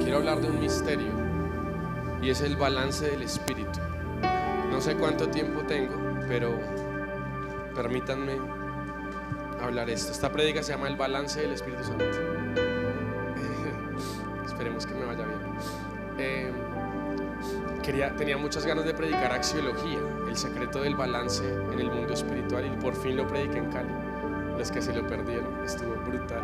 quiero hablar de un misterio y es el balance del espíritu. No sé cuánto tiempo tengo, pero permítanme hablar esto. Esta prédica se llama El balance del Espíritu Santo. Esperemos que me vaya bien. Tenía muchas ganas de predicar axiología, el secreto del balance en el mundo espiritual, y por fin lo prediqué en Cali. Los que se lo perdieron, estuvo brutal,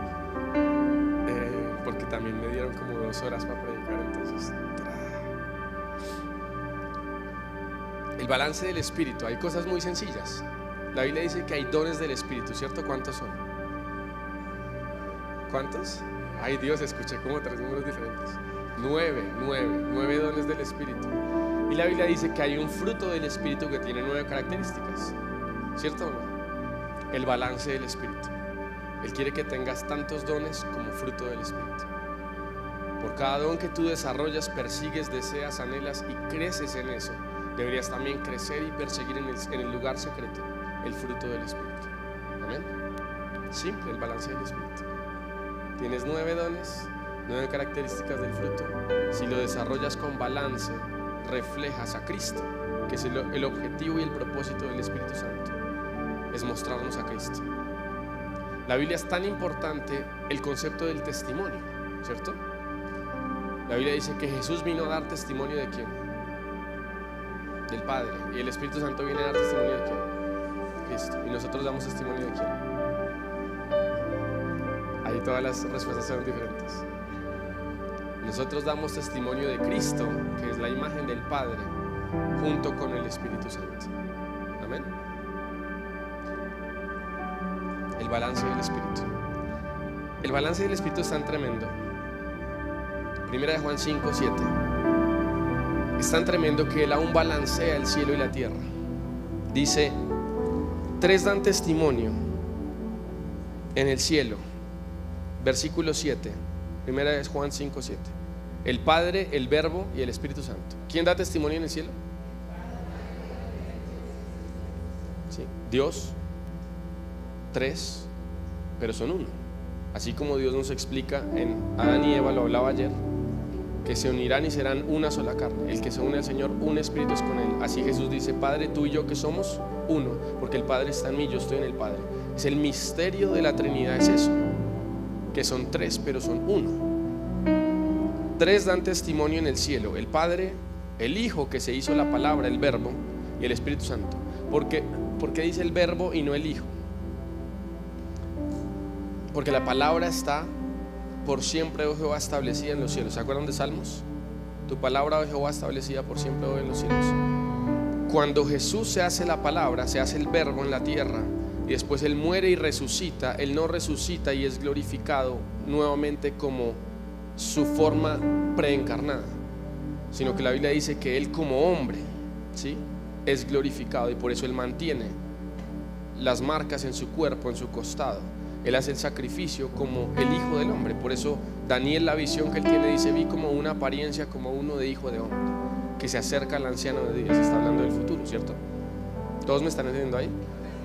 porque también me dieron como 2 horas para predicar. Entonces, el balance del espíritu, hay cosas muy sencillas. La Biblia dice que hay dones del espíritu, ¿cierto? ¿Cuántos son? ¿Cuántos? Ay Dios, escuché como 3 números diferentes. 9 dones del espíritu. Y la Biblia dice que hay un fruto del espíritu que tiene 9 características, ¿cierto o no? El balance del espíritu. Él quiere que tengas tantos dones como fruto del espíritu. Por cada don que tú desarrollas, persigues, deseas, anhelas y creces en eso, deberías también crecer y perseguir en el lugar secreto el fruto del espíritu. Amén. Simple, el balance del espíritu. Tienes 9 dones, 9 características del fruto. Si lo desarrollas con balance, reflejas a Cristo, que es el objetivo y el propósito del Espíritu Santo, es mostrarnos a Cristo. La Biblia es tan importante el concepto del testimonio, ¿cierto? La Biblia dice que Jesús vino a dar testimonio ¿de quién? Del Padre. Y el Espíritu Santo viene a dar testimonio ¿de quién? Cristo. Y nosotros damos testimonio ¿de quién? Ahí todas las respuestas son diferentes. Nosotros damos testimonio de Cristo, que es la imagen del Padre, junto con el Espíritu Santo. Amén. El balance del Espíritu. El balance del Espíritu es tan tremendo. Primera de Juan 5:7. Es tan tremendo que Él aún balancea el cielo y la tierra. Dice: 3 dan testimonio en el cielo. Versículo 7. Primera de Juan 5:7. El Padre, el Verbo y el Espíritu Santo. ¿Quién da testimonio en el cielo? Sí, Dios. 3, pero son uno. Así como Dios nos explica en Adán y Eva, lo hablaba ayer, que se unirán y serán una sola carne. El que se une al Señor, un espíritu es con Él. Así Jesús dice: Padre, tú y yo que somos uno, porque el Padre está en mí, yo estoy en el Padre. Es el misterio de la Trinidad, es eso, que son 3 pero son uno. 3 dan testimonio en el cielo: el Padre, el Hijo que se hizo la palabra, el Verbo, y el Espíritu Santo. ¿Por qué dice el Verbo y no el Hijo? Porque la palabra está por siempre, oh Jehová, establecida en los cielos. ¿Se acuerdan de Salmos? Tu palabra, oh Jehová, establecida por siempre, oh, en los cielos. Cuando Jesús se hace la palabra, se hace el Verbo en la tierra, y después Él muere y resucita. Él no resucita y es glorificado nuevamente como su forma preencarnada, sino que la Biblia dice que Él como hombre, ¿sí?, es glorificado, y por eso Él mantiene las marcas en su cuerpo, en su costado. Él hace el sacrificio como el Hijo del Hombre. Por eso Daniel, la visión que él tiene, dice: vi como una apariencia como uno de hijo de hombre, que se acerca al anciano de días. Está hablando del futuro, ¿cierto? ¿Todos me están entendiendo ahí?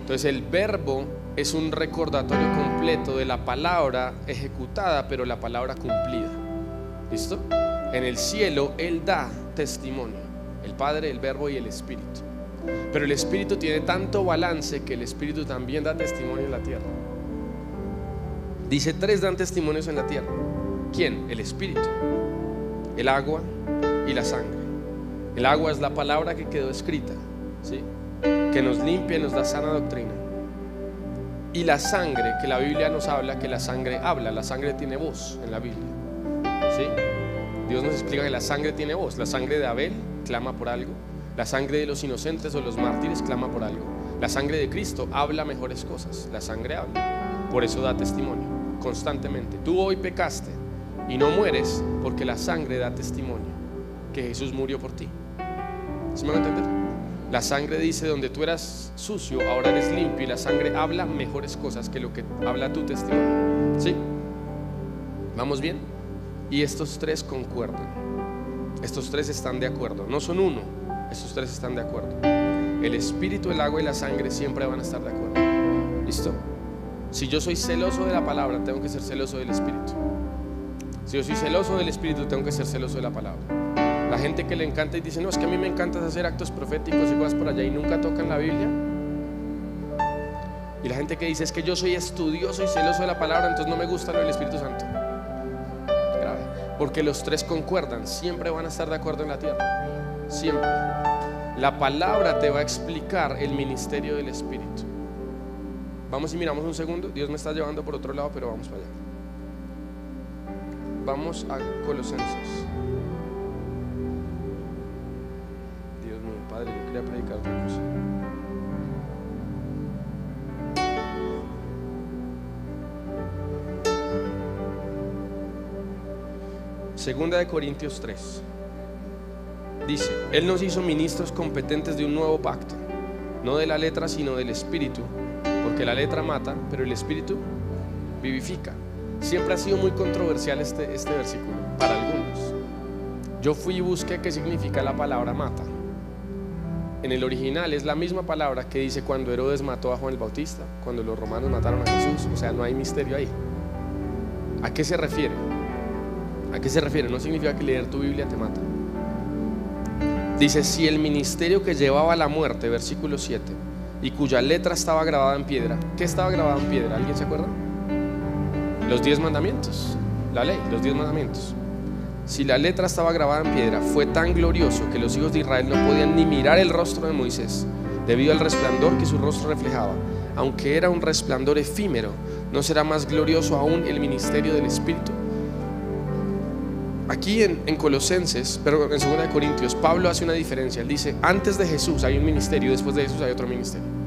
Entonces el Verbo es un recordatorio completo de la palabra ejecutada, pero la palabra cumplida. ¿Listo? En el cielo Él da testimonio, el Padre, el Verbo y el Espíritu. Pero el Espíritu tiene tanto balance que el Espíritu también da testimonio en la tierra. Dice: 3 dan testimonios en la tierra. ¿Quién? El Espíritu, el agua y la sangre. El agua es la palabra que quedó escrita, ¿sí?, que nos limpia y nos da sana doctrina. Y la sangre, que la Biblia nos habla que la sangre habla. La sangre tiene voz en la Biblia, ¿sí? Dios nos explica que la sangre tiene voz. La sangre de Abel clama por algo. La sangre de los inocentes o los mártires clama por algo. La sangre de Cristo habla mejores cosas. La sangre habla, por eso da testimonio constantemente. Tú hoy pecaste y no mueres porque la sangre da testimonio que Jesús murió por ti. ¿Sí me van a entender? La sangre dice: donde tú eras sucio, ahora eres limpio. Y la sangre habla mejores cosas que lo que habla tu testimonio. ¿Sí? ¿Vamos bien? Y estos 3 concuerdan. Estos 3 están de acuerdo. No son uno, estos 3 están de acuerdo. El Espíritu, el agua y la sangre siempre van a estar de acuerdo. ¿Listo? Si yo soy celoso de la palabra, tengo que ser celoso del Espíritu. Si yo soy celoso del Espíritu, tengo que ser celoso de la palabra. La gente que le encanta y dice, no, es que a mí me encanta hacer actos proféticos y cosas por allá y nunca tocan la Biblia. Y la gente que dice, es que yo soy estudioso y celoso de la palabra, entonces no me gusta lo del Espíritu Santo. Es grave, porque los tres concuerdan, siempre van a estar de acuerdo en la tierra, siempre. La palabra te va a explicar el ministerio del Espíritu. Vamos y miramos un segundo. Dios me está llevando por otro lado, pero vamos para allá. Vamos a Colosenses. Dios mío, Padre, yo quería predicar otra cosa. Segunda de Corintios 3. Dice, Él nos hizo ministros competentes de un nuevo pacto, no de la letra sino del Espíritu, porque la letra mata, pero el Espíritu vivifica. Siempre ha sido muy controversial este versículo para algunos. Yo fui y busqué qué significa la palabra mata. En el original es la misma palabra que dice cuando Herodes mató a Juan el Bautista, cuando los romanos mataron a Jesús. O sea, no hay misterio ahí. ¿A qué se refiere? ¿A qué se refiere? No significa que leer tu Biblia te mata. Dice, si el ministerio que llevaba a la muerte, versículo 7, y cuya letra estaba grabada en piedra. ¿Qué estaba grabado en piedra? ¿Alguien se acuerda? Los 10 mandamientos, la ley, los 10 mandamientos. Si la letra estaba grabada en piedra, fue tan glorioso que los hijos de Israel no podían ni mirar el rostro de Moisés, debido al resplandor que su rostro reflejaba. Aunque era un resplandor efímero, ¿no será más glorioso aún el ministerio del Espíritu? Aquí en Colosenses, pero en 2 de Corintios, Pablo hace una diferencia. Él dice, antes de Jesús hay un ministerio, después de Jesús hay otro ministerio.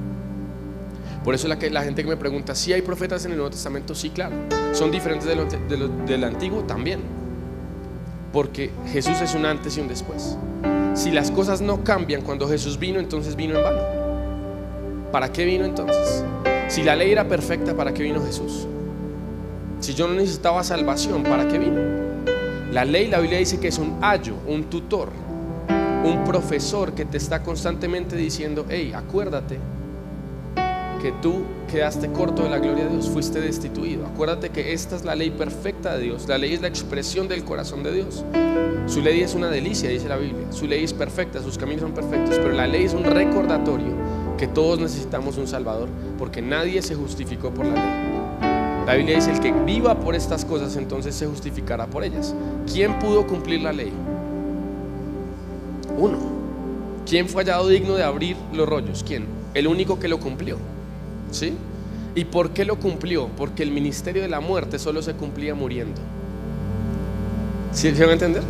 Por eso la gente que me pregunta, ¿sí hay profetas en el Nuevo Testamento? Sí, claro. ¿Son diferentes del Antiguo? También. Porque Jesús es un antes y un después. Si las cosas no cambian cuando Jesús vino, entonces vino en vano. ¿Para qué vino entonces? Si la ley era perfecta, ¿para qué vino Jesús? Si yo no necesitaba salvación, ¿para qué vino? La ley, la Biblia dice que es un ayo, un tutor, un profesor que te está constantemente diciendo, hey, acuérdate que tú quedaste corto de la gloria de Dios, fuiste destituido. Acuérdate que esta es la ley perfecta de Dios. La ley es la expresión del corazón de Dios. Su ley es una delicia, dice la Biblia. Su ley es perfecta, sus caminos son perfectos. Pero la ley es un recordatorio que todos necesitamos un Salvador, porque nadie se justificó por la ley. La Biblia dice, el que viva por estas cosas entonces se justificará por ellas. ¿Quién pudo cumplir la ley? Uno. ¿Quién fue hallado digno de abrir los rollos? ¿Quién? El único que lo cumplió. ¿Sí? ¿Y por qué lo cumplió? Porque el ministerio de la muerte solo se cumplía muriendo. ¿Sí se va a entender?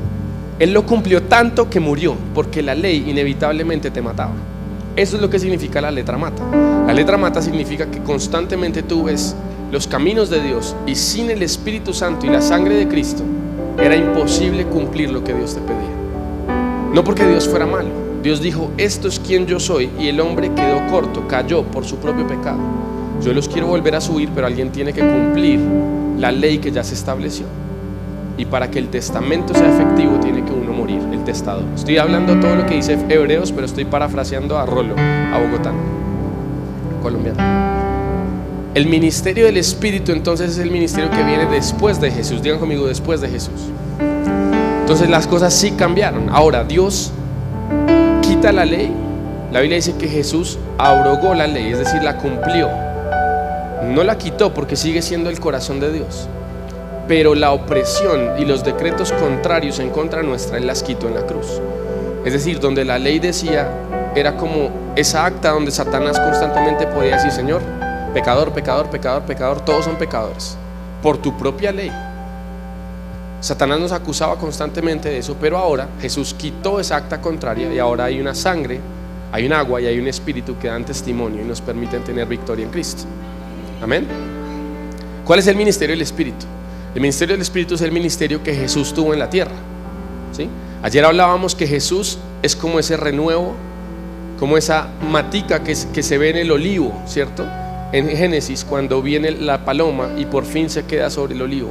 Él lo cumplió tanto que murió, porque la ley inevitablemente te mataba. Eso es lo que significa la letra mata. La letra mata significa que constantemente tú ves los caminos de Dios, y sin el Espíritu Santo y la sangre de Cristo era imposible cumplir lo que Dios te pedía. No porque Dios fuera malo. Dios dijo, esto es quien yo soy, y el hombre quedó corto, cayó por su propio pecado. Yo los quiero volver a subir, pero alguien tiene que cumplir la ley que ya se estableció. Y para que el testamento sea efectivo tiene que uno morir, el testador. Estoy hablando todo lo que dice Hebreos, pero estoy parafraseando a Rolo, a Bogotá, colombiano. El ministerio del Espíritu entonces es el ministerio que viene después de Jesús. Digan conmigo, después de Jesús. Entonces las cosas sí cambiaron. Ahora Dios quita la ley. La Biblia dice que Jesús abrogó la ley, es decir, la cumplió. No la quitó porque sigue siendo el corazón de Dios. Pero la opresión y los decretos contrarios en contra nuestra, Él las quitó en la cruz. Es decir, donde la ley decía, era como esa acta donde Satanás constantemente podía decir, Señor, pecador, pecador, pecador, pecador, todos son pecadores, por tu propia ley. Satanás nos acusaba constantemente de eso, pero ahora Jesús quitó esa acta contraria y ahora hay una sangre, hay un agua y hay un espíritu que dan testimonio y nos permiten tener victoria en Cristo. Amén. ¿Cuál es el ministerio del Espíritu? El ministerio del Espíritu es el ministerio que Jesús tuvo en la tierra. ¿Sí? Ayer hablábamos que Jesús es como ese renuevo, como esa matica que se ve en el olivo, ¿cierto? En Génesis, cuando viene la paloma y por fin se queda sobre el olivo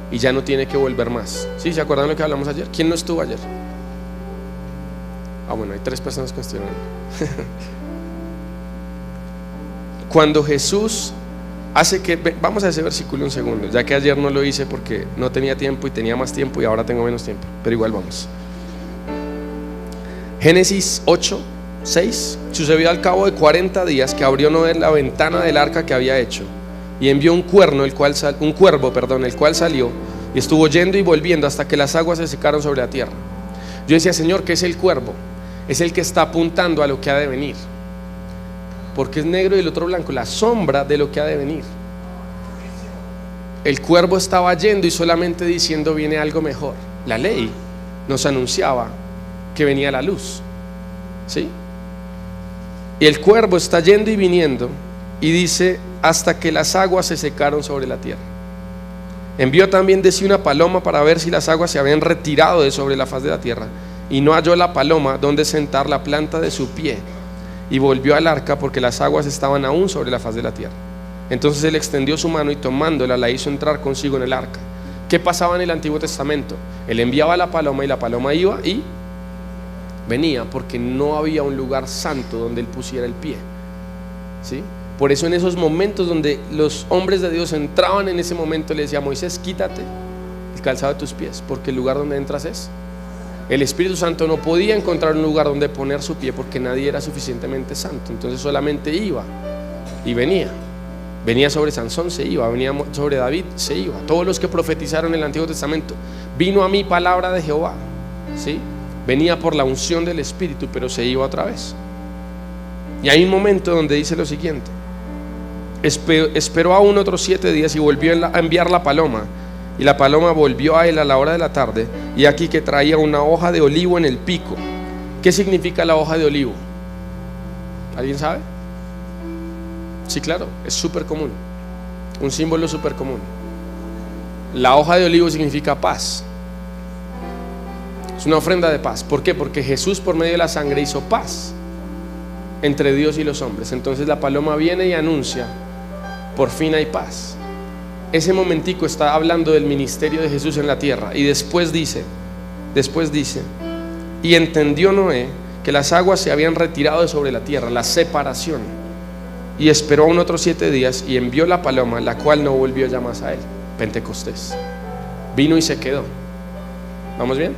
y ya no tiene que volver más. ¿Sí? ¿Se acuerdan de lo que hablamos ayer? ¿Quién no estuvo ayer? Bueno, hay 3 personas cuestionando. Cuando Jesús Vamos a ese versículo un segundo, ya que ayer no lo hice porque no tenía tiempo y tenía más tiempo y ahora tengo menos tiempo, pero igual vamos. Génesis 8:6. Sucedió al cabo de 40 días que abrió Noé la ventana del arca que había hecho y envió un cuervo, el cual salió y estuvo yendo y volviendo hasta que las aguas se secaron sobre la tierra. Yo decía, Señor, ¿qué es el cuervo? Es el que está apuntando a lo que ha de venir, porque es negro y el otro blanco, la sombra de lo que ha de venir. El cuervo estaba yendo y solamente diciendo viene algo mejor. La ley nos anunciaba que venía la luz, ¿sí? Y el cuervo está yendo y viniendo y dice hasta que las aguas se secaron sobre la tierra. Envió también de sí una paloma para ver si las aguas se habían retirado de sobre la faz de la tierra, y no halló la paloma donde sentar la planta de su pie, y volvió al arca porque las aguas estaban aún sobre la faz de la tierra. Entonces él extendió su mano y tomándola la hizo entrar consigo en el arca. ¿Qué pasaba en el Antiguo Testamento? Él enviaba la paloma y la paloma iba y venía, porque no había un lugar santo donde él pusiera el pie, ¿sí? Por eso en esos momentos donde los hombres de Dios entraban, en ese momento le decía a Moisés, quítate el calzado de tus pies, porque el lugar donde entras es. El Espíritu Santo no podía encontrar un lugar donde poner su pie porque nadie era suficientemente santo, entonces solamente iba y venía. Venía sobre Sansón, se iba. Venía sobre David, se iba. Todos los que profetizaron en el Antiguo Testamento, vino a mí palabra de Jehová, ¿sí? Venía por la unción del Espíritu, pero se iba otra vez. Y hay un momento donde dice lo siguiente: esperó aún otros 7 días y volvió a enviar la paloma. Y la paloma volvió a él a la hora de la tarde, y aquí que traía una hoja de olivo en el pico. ¿Qué significa la hoja de olivo? ¿Alguien sabe? Sí, claro, es súper común, un símbolo súper común. La hoja de olivo significa paz. Es una ofrenda de paz. ¿Por qué? Porque Jesús por medio de la sangre hizo paz entre Dios y los hombres. Entonces la paloma viene y anuncia, por fin hay paz. Ese momentico está hablando del ministerio de Jesús en la tierra. Y después dice, y entendió Noé que las aguas se habían retirado de sobre la tierra, la separación. Y esperó aún otros 7 días y envió la paloma, la cual no volvió ya más a él. Pentecostés. Vino y se quedó. ¿Vamos bien?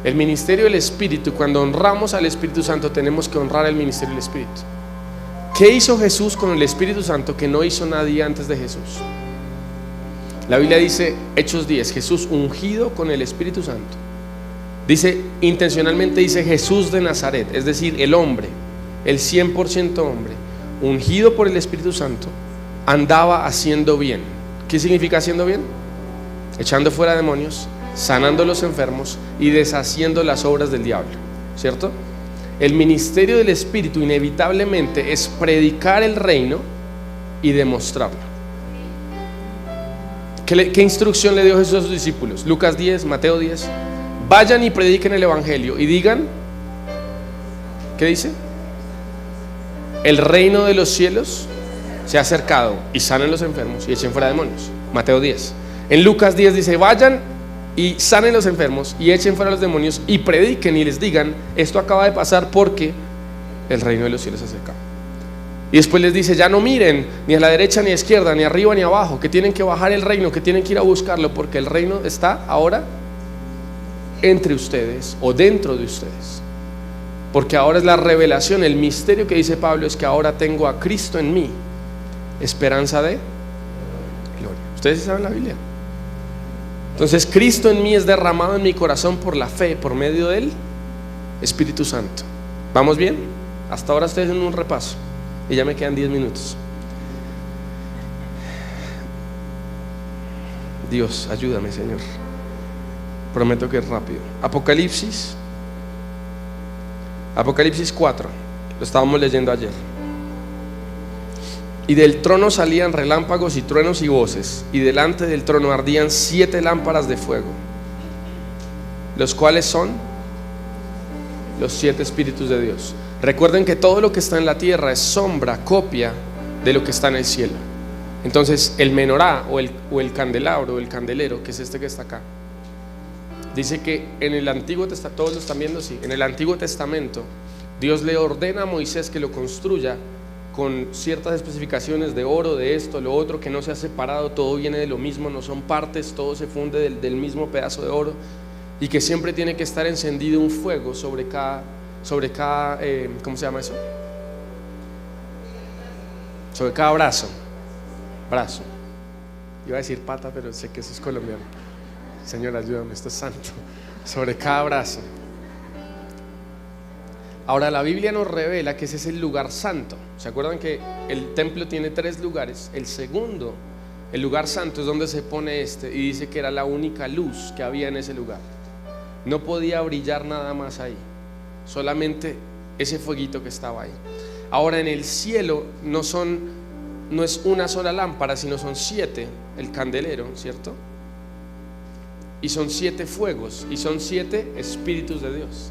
El ministerio del Espíritu, cuando honramos al Espíritu Santo, tenemos que honrar el ministerio del Espíritu. ¿Qué hizo Jesús con el Espíritu Santo que no hizo nadie antes de Jesús? La Biblia dice, Hechos 10, Jesús ungido con el Espíritu Santo. Dice, intencionalmente dice Jesús de Nazaret, es decir, el hombre, el 100% hombre, ungido por el Espíritu Santo, andaba haciendo bien. ¿Qué significa haciendo bien? Echando fuera demonios, sanando a los enfermos y deshaciendo las obras del diablo, ¿cierto? El ministerio del Espíritu inevitablemente es predicar el reino y demostrarlo. ¿Qué instrucción le dio Jesús a sus discípulos? Lucas 10, Mateo 10. Vayan y prediquen el evangelio y digan, ¿qué dice? El reino de los cielos se ha acercado, y sanen los enfermos y echen fuera demonios. Mateo 10. En Lucas 10 dice, vayan y sanen los enfermos y echen fuera los demonios y prediquen y les digan, esto acaba de pasar porque el reino de los cielos se ha acercado. Y después les dice, ya no miren ni a la derecha ni a la izquierda, ni arriba ni abajo, que tienen que bajar el reino, que tienen que ir a buscarlo, porque el reino está ahora entre ustedes o dentro de ustedes. Porque ahora es la revelación, el misterio que dice Pablo es que ahora tengo a Cristo en mí, esperanza de gloria. ¿Ustedes saben la Biblia? Entonces Cristo en mí es derramado en mi corazón por la fe, por medio del Espíritu Santo. ¿Vamos bien? Hasta ahora ustedes en un repaso y ya me quedan 10 minutos. Dios, ayúdame, Señor. Prometo que es rápido. Apocalipsis 4, lo estábamos leyendo ayer. Y del trono salían relámpagos y truenos y voces, y delante del trono ardían 7 lámparas de fuego, los cuales son los 7 espíritus de Dios. Recuerden que todo lo que está en la tierra es sombra, copia de lo que está en el cielo. Entonces el menorá o el candelabro o el candelero, que es este que está acá, dice que en el Antiguo Testamento, todos lo están viendo, sí, en el Antiguo Testamento Dios le ordena a Moisés que lo construya con ciertas especificaciones de oro, de esto, lo otro, que no se ha separado, todo viene de lo mismo, no son partes, todo se funde del mismo pedazo de oro, y que siempre tiene que estar encendido un fuego sobre cada ¿cómo se llama eso? Sobre cada brazo. Iba a decir pata, pero sé que eso es colombiano. Señor, ayúdame, esto es santo. Sobre cada brazo. Ahora la Biblia nos revela que ese es el lugar santo. ¿Se acuerdan que el templo tiene 3 lugares? El segundo, el lugar santo, es donde se pone y dice que era la única luz que había en ese lugar. No podía brillar nada más ahí, solamente ese fueguito que estaba ahí. Ahora en el cielo no es una sola lámpara, sino son 7, el candelero, ¿cierto? Y son 7 fuegos, y son 7 espíritus de Dios.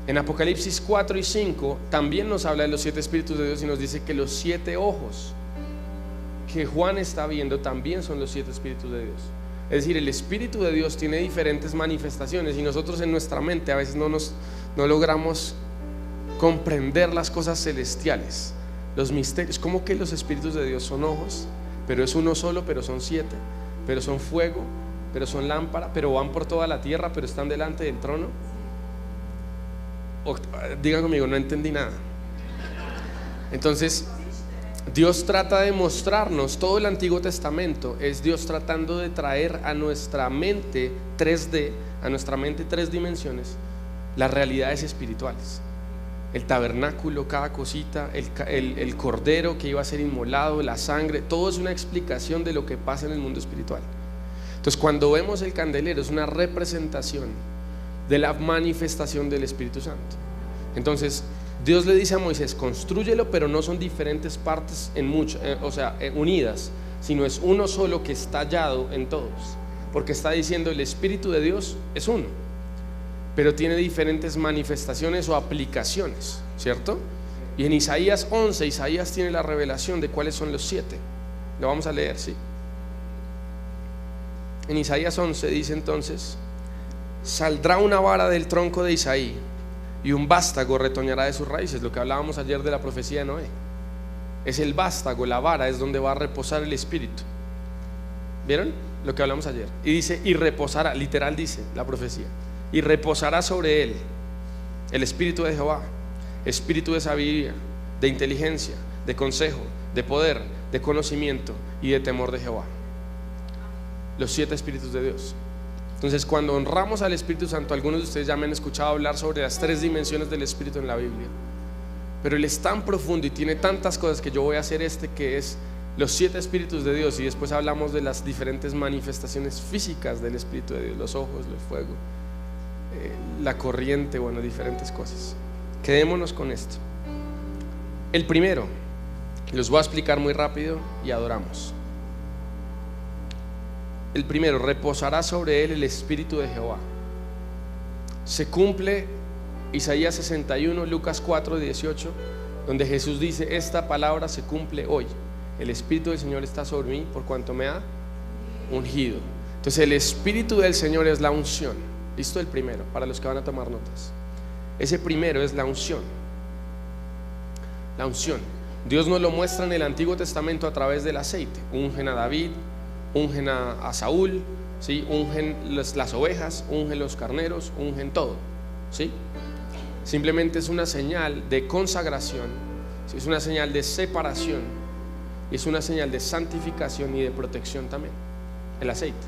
En Apocalipsis 4 y 5 también nos habla de los 7 espíritus de Dios y nos dice que los 7 ojos que Juan está viendo también son los 7 espíritus de Dios. Es decir, el Espíritu de Dios tiene diferentes manifestaciones y nosotros en nuestra mente a veces no logramos comprender las cosas celestiales, los misterios. Como que los espíritus de Dios son ojos, pero es uno solo, pero son 7, pero son fuego, pero son lámpara, pero van por toda la tierra, pero están delante del trono. Digan conmigo, no entendí nada. Entonces Dios trata de mostrarnos, todo el Antiguo Testamento es Dios tratando de traer a nuestra mente 3D, a nuestra mente 3 dimensiones, las realidades espirituales. El tabernáculo, cada cosita, el cordero que iba a ser inmolado, la sangre, todo es una explicación de lo que pasa en el mundo espiritual. Entonces cuando vemos el candelero es una representación de la manifestación del Espíritu Santo. Entonces Dios le dice a Moisés: constrúyelo, pero no son diferentes partes unidas, sino es uno solo que está hallado en todos, porque está diciendo el Espíritu de Dios es uno, pero tiene diferentes manifestaciones o aplicaciones, ¿cierto? Y en Isaías 11, Isaías tiene la revelación de cuáles son los 7. Lo vamos a leer, ¿sí? En Isaías 11 dice entonces: saldrá una vara del tronco de Isaí y un vástago retoñará de sus raíces. Lo que hablábamos ayer de la profecía de Noé. Es el vástago, la vara es donde va a reposar el Espíritu. ¿Vieron lo que hablamos ayer? Y dice, y reposará, literal dice la profecía, y reposará sobre él el Espíritu de Jehová, Espíritu de sabiduría, de inteligencia, de consejo, de poder, de conocimiento y de temor de Jehová. Los 7 espíritus de Dios. Entonces cuando honramos al Espíritu Santo, algunos de ustedes ya me han escuchado hablar sobre las 3 dimensiones del Espíritu en la Biblia, pero Él es tan profundo y tiene tantas cosas que yo voy a hacer que es los 7 espíritus de Dios, y después hablamos de las diferentes manifestaciones físicas del Espíritu de Dios, los ojos, el fuego, la corriente, bueno, diferentes cosas. Quedémonos con esto. El primero, los voy a explicar muy rápido y adoramos. El primero, reposará sobre él el Espíritu de Jehová. Se cumple Isaías 61, Lucas 4, 18, donde Jesús dice: esta palabra se cumple hoy. El Espíritu del Señor está sobre mí por cuanto me ha ungido. Entonces el Espíritu del Señor es la unción. ¿Listo? El primero, para los que van a tomar notas. Ese primero es la unción. La unción. Dios nos lo muestra en el Antiguo Testamento a través del aceite. Ungen a David, ungen a Saúl, ¿sí? Ungen las ovejas, ungen los carneros, ungen todo, ¿sí? Simplemente es una señal de consagración, ¿sí? Es una señal de separación, es una señal de santificación y de protección también, el aceite.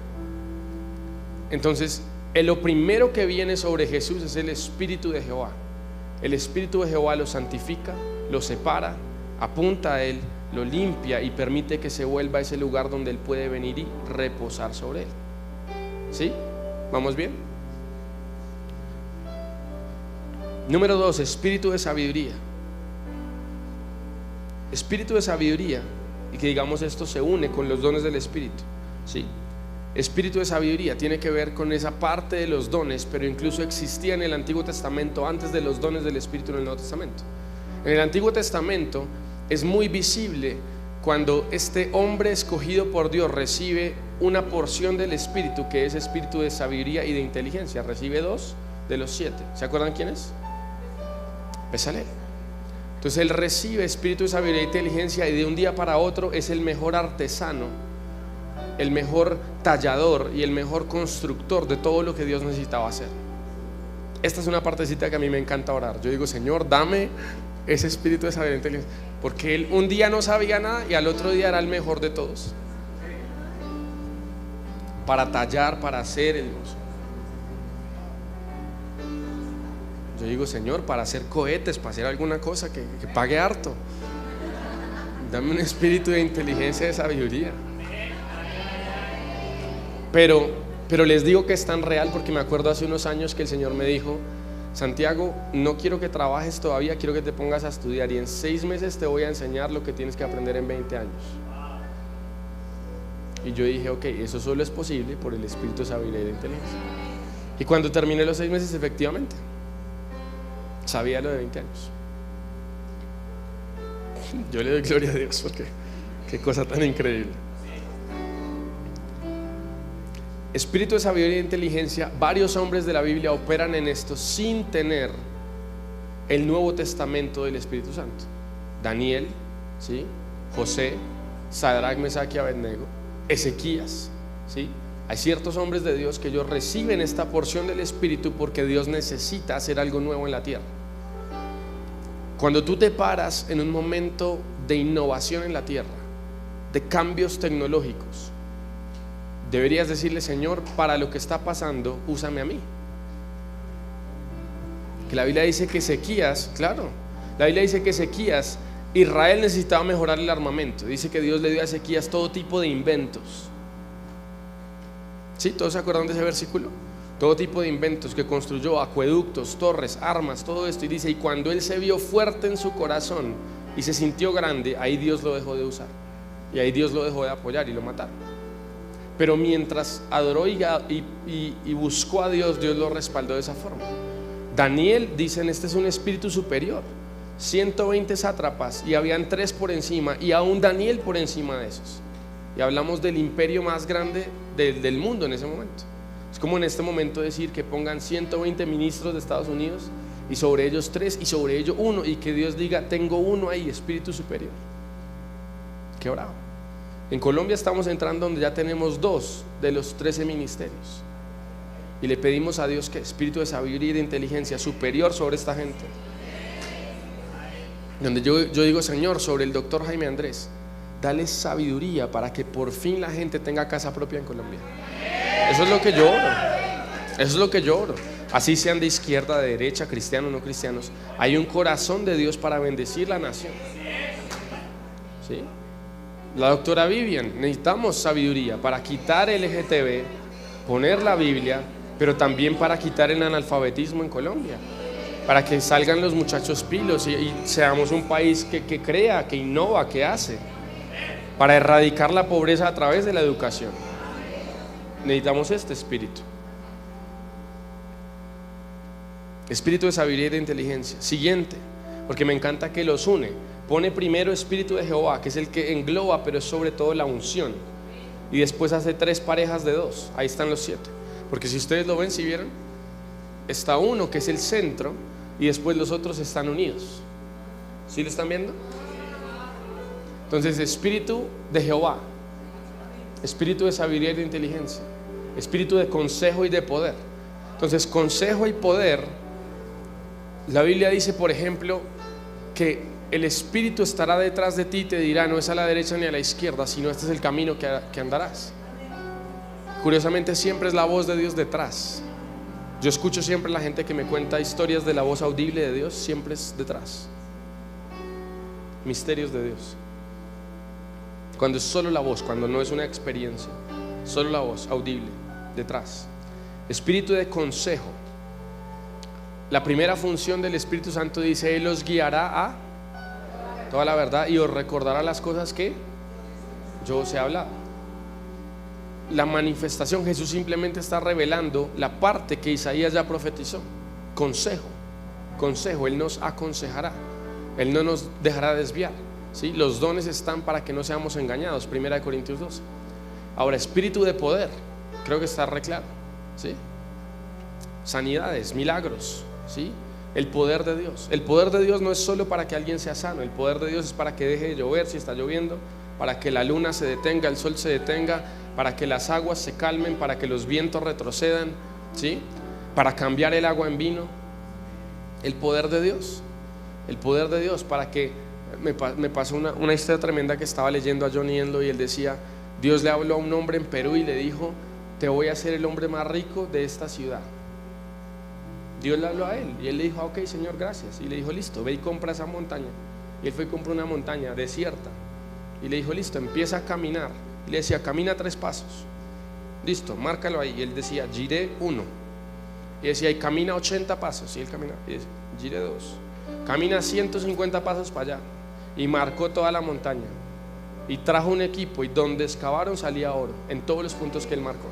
Entonces lo primero que viene sobre Jesús es el Espíritu de Jehová. El Espíritu de Jehová lo santifica, lo separa, apunta a Él, lo limpia y permite que se vuelva a ese lugar donde Él puede venir y reposar sobre Él. ¿Sí? ¿Vamos bien? Número 2, espíritu de sabiduría. Espíritu de sabiduría, y que digamos esto se une con los dones del Espíritu. ¿Sí? Espíritu de sabiduría tiene que ver con esa parte de los dones, pero incluso existía en el Antiguo Testamento antes de los dones del Espíritu en el Nuevo Testamento. En el Antiguo Testamento es muy visible cuando este hombre escogido por Dios recibe una porción del Espíritu, que es espíritu de sabiduría y de inteligencia. Recibe 2 de los 7. ¿Se acuerdan quién es? Bezalel. Entonces él recibe espíritu de sabiduría e inteligencia y de un día para otro es el mejor artesano, el mejor tallador y el mejor constructor de todo lo que Dios necesitaba hacer. Esta es una partecita que a mí me encanta orar. Yo digo, Señor, dame ese espíritu de sabiduría e inteligencia, porque él un día no sabía nada y al otro día era el mejor de todos, para tallar, para hacer el uso. Yo digo, Señor, para hacer cohetes, para hacer alguna cosa que pague harto, dame un espíritu de inteligencia y de sabiduría. Pero les digo que es tan real porque me acuerdo hace unos años que el Señor me dijo, Santiago, no quiero que trabajes todavía, quiero que te pongas a estudiar y en 6 meses te voy a enseñar lo que tienes que aprender en 20 años. Y yo dije, ok, eso solo es posible por el espíritu de sabiduría y de inteligencia. Y cuando terminé los 6 meses, efectivamente sabía lo de 20 años. Yo le doy gloria a Dios porque qué cosa tan increíble. Espíritu de sabiduría e inteligencia, varios hombres de la Biblia operan en esto sin tener el Nuevo Testamento del Espíritu Santo. Daniel, ¿sí? José, Sadrach, Mesach y Abednego, Ezequías, ¿sí? Hay ciertos hombres de Dios que ellos reciben esta porción del Espíritu porque Dios necesita hacer algo nuevo en la tierra. Cuando tú te paras en un momento de innovación en la tierra, de cambios tecnológicos, deberías decirle, Señor, para lo que está pasando, úsame a mí. Que la Biblia dice que Ezequías, claro, la Biblia dice que Ezequías, Israel necesitaba mejorar el armamento. Dice que Dios le dio a Ezequías todo tipo de inventos. ¿Sí? ¿Todos se acuerdan de ese versículo? Todo tipo de inventos, que construyó acueductos, torres, armas, todo esto. Y dice, y cuando él se vio fuerte en su corazón y se sintió grande, ahí Dios lo dejó de usar. Y ahí Dios lo dejó de apoyar y lo mataron. Pero mientras adoró y buscó a Dios, Dios lo respaldó de esa forma. Daniel, dicen, este es un espíritu superior. 120 sátrapas y habían 3 por encima y aún Daniel por encima de esos. Y hablamos del imperio más grande del mundo en ese momento. Es como en este momento decir que pongan 120 ministros de Estados Unidos y sobre ellos 3 y sobre ellos 1 y que Dios diga, tengo 1 ahí, espíritu superior. Qué bravo. En Colombia estamos entrando donde ya tenemos 2 de los 13 ministerios y le pedimos a Dios que espíritu de sabiduría y de inteligencia superior sobre esta gente. Donde yo digo, Señor, sobre el doctor Jaime Andrés, dale sabiduría para que por fin la gente tenga casa propia en Colombia. Eso es lo que yo oro. Eso es lo que yo oro. Así sean de izquierda, de derecha, cristianos, no cristianos, hay un corazón de Dios para bendecir la nación. ¿Sí? La doctora Vivian, necesitamos sabiduría para quitar el LGTB, poner la Biblia, pero también para quitar el analfabetismo en Colombia, para que salgan los muchachos pilos y seamos un país que crea, que innova, que hace, para erradicar la pobreza a través de la educación. Necesitamos este espíritu. Espíritu de sabiduría y de inteligencia. Siguiente, porque me encanta que los une. Pone primero espíritu de Jehová, que es el que engloba, pero es sobre todo la unción. Y después hace 3 parejas de 2. Ahí están los 7. Porque si ustedes lo ven, si vieron, está uno que es el centro y después los otros están unidos. ¿Sí lo están viendo? Entonces, espíritu de Jehová, espíritu de sabiduría y de inteligencia, espíritu de consejo y de poder. Entonces, consejo y poder, la Biblia dice, por ejemplo, que el espíritu estará detrás de ti y te dirá, no es a la derecha ni a la izquierda, sino este es el camino que andarás. Curiosamente, siempre es la voz de Dios detrás. Yo escucho siempre a la gente que me cuenta historias de la voz audible de Dios, siempre es detrás. Misterios de Dios. Cuando es solo la voz, cuando no es una experiencia, solo la voz audible, detrás. Espíritu de consejo. La primera función del Espíritu Santo dice, Él os guiará a toda la verdad y os recordará las cosas que yo os he hablado. La manifestación, Jesús simplemente está revelando la parte que Isaías ya profetizó. Consejo, consejo, Él nos aconsejará, Él no nos dejará desviar. ¿Sí? Los dones están para que no seamos engañados, 1 Corintios 12. Ahora, espíritu de poder, creo que está re claro, ¿sí? Sanidades, milagros, ¿sí? El poder de Dios. El poder de Dios no es solo para que alguien sea sano. El poder de Dios es para que deje de llover si está lloviendo, para que la luna se detenga, el sol se detenga, para que las aguas se calmen, para que los vientos retrocedan, ¿sí? Para cambiar el agua en vino. El poder de Dios. El poder de Dios para que... Me pasó una historia tremenda que estaba leyendo a Johnny Enlow, y él decía: Dios le habló a un hombre en Perú y le dijo: te voy a hacer el hombre más rico de esta ciudad. Dios le habló a él y él le dijo: ok, Señor, gracias. Y le dijo: listo, ve y compra esa montaña. Y él fue y compró una montaña desierta y le dijo: listo, empieza a caminar. Y le decía: camina 3 pasos. Listo, márcalo ahí. Y él decía: giré 1. Y decía: y camina 80 pasos. Y él caminaba y decía: giré 2. Camina 150 pasos para allá. Y marcó toda la montaña y trajo un equipo, y donde excavaron salía oro en todos los puntos que él marcó.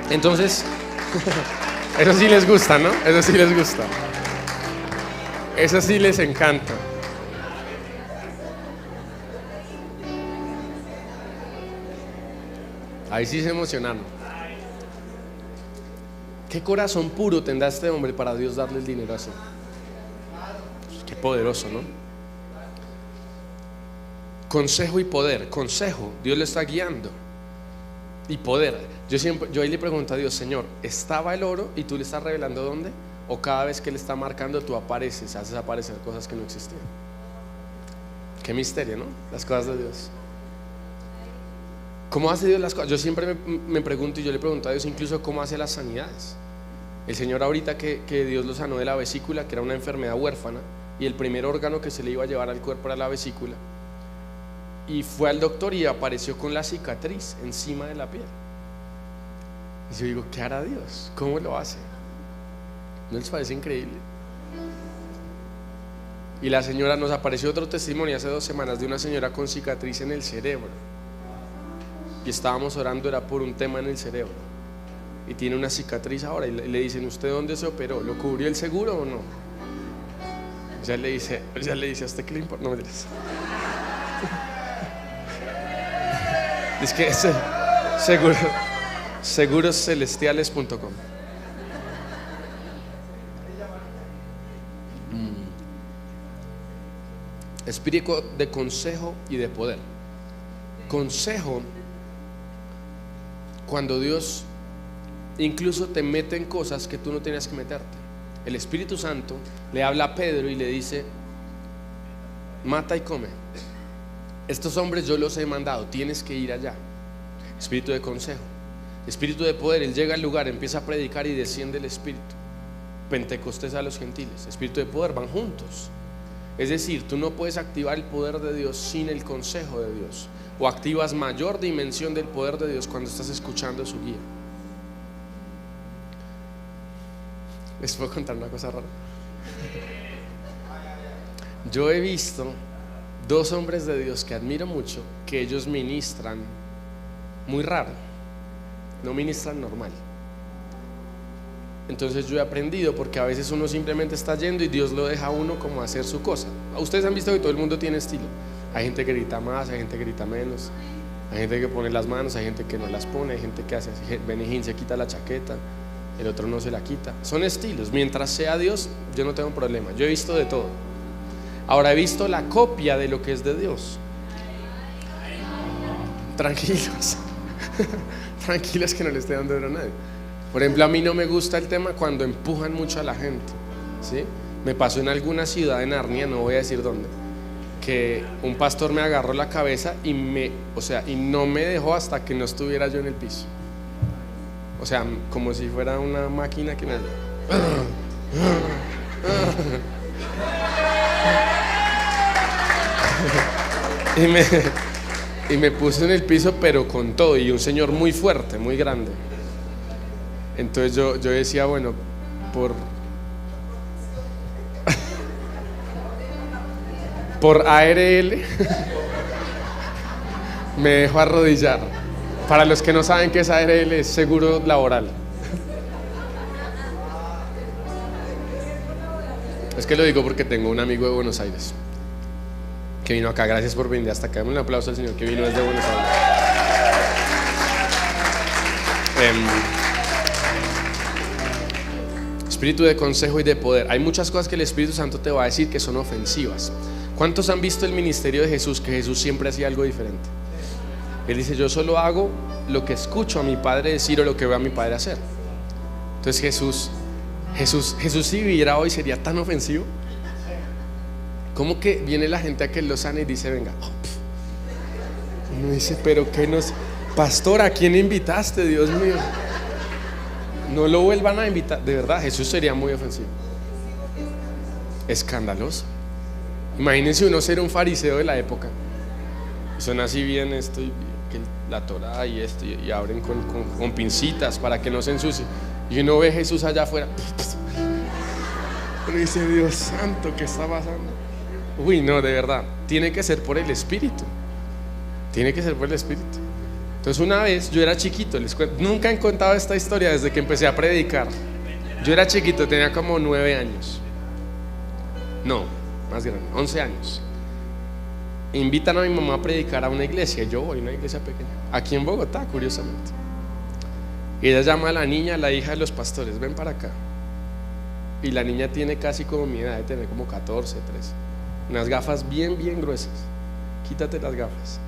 Entonces eso sí les gusta, ¿no? Eso sí les gusta. Eso sí les encanta. Ahí sí se emocionaron. ¿Qué corazón puro tendrá este hombre para Dios darle el dinero así? Qué poderoso, ¿no? Consejo y poder. Consejo, Dios le está guiando. Y poder. Yo ahí le pregunto a Dios: Señor, ¿estaba el oro y tú le estás revelando dónde? ¿O cada vez que Él está marcando tú apareces, haces aparecer cosas que no existían? Qué misterio, ¿no? Las cosas de Dios. ¿Cómo hace Dios las cosas? Yo siempre me pregunto, y yo le pregunto a Dios incluso cómo hace las sanidades. El Señor ahorita que Dios lo sanó de la vesícula, que era una enfermedad huérfana, y el primer órgano que se le iba a llevar al cuerpo era la vesícula, y fue al doctor y apareció con la cicatriz encima de la piel. Y yo digo: ¿qué hará Dios? ¿Cómo lo hace? ¿No les parece increíble? Y la señora, nos apareció otro testimonio hace 2 semanas de una señora con cicatriz en el cerebro, y estábamos orando, era por un tema en el cerebro, y tiene una cicatriz ahora, y le dicen: ¿usted dónde se operó? ¿Lo cubrió el seguro o no? Ya le dice: ¿a usted qué le importa? No me digas. Es que es seguroscelestiales.com. Espíritu de consejo y de poder. Consejo, cuando Dios incluso te mete en cosas que tú no tenías que meterte. El Espíritu Santo le habla a Pedro y le dice: mata y come. Estos hombres yo los he mandado, tienes que ir allá. Espíritu de consejo. Espíritu de poder. Él llega al lugar, empieza a predicar y desciende el Espíritu. Pentecostés a los gentiles. Espíritu de poder, van juntos. Es decir, tú no puedes activar el poder de Dios sin el consejo de Dios. O activas mayor dimensión del poder de Dios cuando estás escuchando su guía. ¿Les puedo contar una cosa rara? Yo he visto 2 hombres de Dios que admiro mucho, que ellos ministran muy raro, no ministran normal. Entonces yo he aprendido, porque a veces uno simplemente está yendo y Dios lo deja a uno como hacer su cosa. Ustedes han visto que todo el mundo tiene estilo. Hay gente que grita más, hay gente que grita menos, hay gente que pone las manos, hay gente que no las pone, hay gente que hace Benigín, se quita la chaqueta, el otro no se la quita. Son estilos. Mientras sea Dios, yo no tengo problema. Yo he visto de todo. Ahora he visto la copia de lo que es de Dios. Tranquilos. Tranquilos, que no le estoy dando duro a nadie. Por ejemplo, a mí no me gusta el tema cuando empujan mucho a la gente, ¿sí? Me pasó en alguna ciudad en Narnia, no voy a decir dónde, que un pastor me agarró la cabeza y no me dejó hasta que no estuviera yo en el piso. O sea, como si fuera una máquina que me... y me puso en el piso, pero con todo, y un señor muy fuerte, muy grande. Entonces yo decía, bueno, por ARL me dejo arrodillar. Para los que no saben qué es ARL, es seguro laboral. Es que lo digo porque tengo un amigo de Buenos Aires que vino acá. Gracias por venir hasta acá. Dame un aplauso al señor que vino desde Buenos Aires. espíritu de consejo y de poder. Hay muchas cosas que el Espíritu Santo te va a decir que son ofensivas. ¿Cuántos han visto el ministerio de Jesús? Que Jesús siempre hacía algo diferente. Él dice: yo solo hago lo que escucho a mi Padre decir o lo que veo a mi Padre hacer. Entonces Jesús si viviera hoy sería tan ofensivo. ¿Cómo que viene la gente a que lo sane y dice: venga? Uno dice: pero ¿qué nos... Pastor, ¿a quién invitaste? Dios mío, no lo vuelvan a invitar. De verdad, Jesús sería muy ofensivo, escandaloso. Imagínense uno ser un fariseo de la época. Son así bien esto y la Torá y esto, y abren con pincitas para que no se ensucie. Y uno ve a Jesús allá afuera. Uno dice: Dios santo, ¿qué está pasando? Uy, no, de verdad, tiene que ser por el Espíritu. Tiene que ser por el Espíritu. Entonces una vez, yo era chiquito, nunca he contado esta historia desde que empecé a predicar. Yo era chiquito, tenía como 9 años. No, más grande, 11 años. Invitan a mi mamá a predicar a una iglesia. Yo voy a una iglesia pequeña, aquí en Bogotá, curiosamente. Y ella llama a la niña, la hija de los pastores: ven para acá. Y la niña tiene casi como mi edad, de tener como 14, 13. Unas gafas bien gruesas. Quítate las gafas.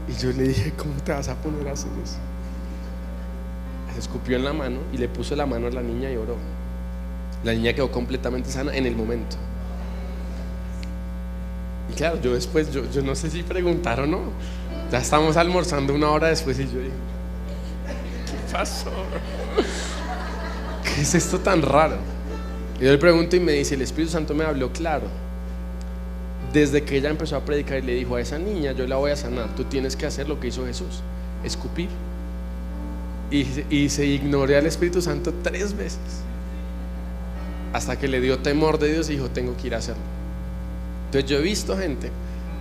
Y yo le dije: ¿cómo te vas a poner a hacer eso? Se escupió en la mano y le puso la mano a la niña y oró. La niña quedó completamente sana en el momento. Y claro, yo después, yo no sé si preguntar o no. Ya estamos almorzando 1 hora después y yo digo: ¿qué pasó? ¿Qué es esto tan raro? Y yo le pregunto y me dice: el Espíritu Santo me habló claro. Desde que ella empezó a predicar y le dijo a esa niña: yo la voy a sanar, tú tienes que hacer lo que hizo Jesús, escupir. Y se ignoró al Espíritu Santo 3 veces, hasta que le dio temor de Dios y dijo: tengo que ir a hacerlo. Entonces yo he visto gente.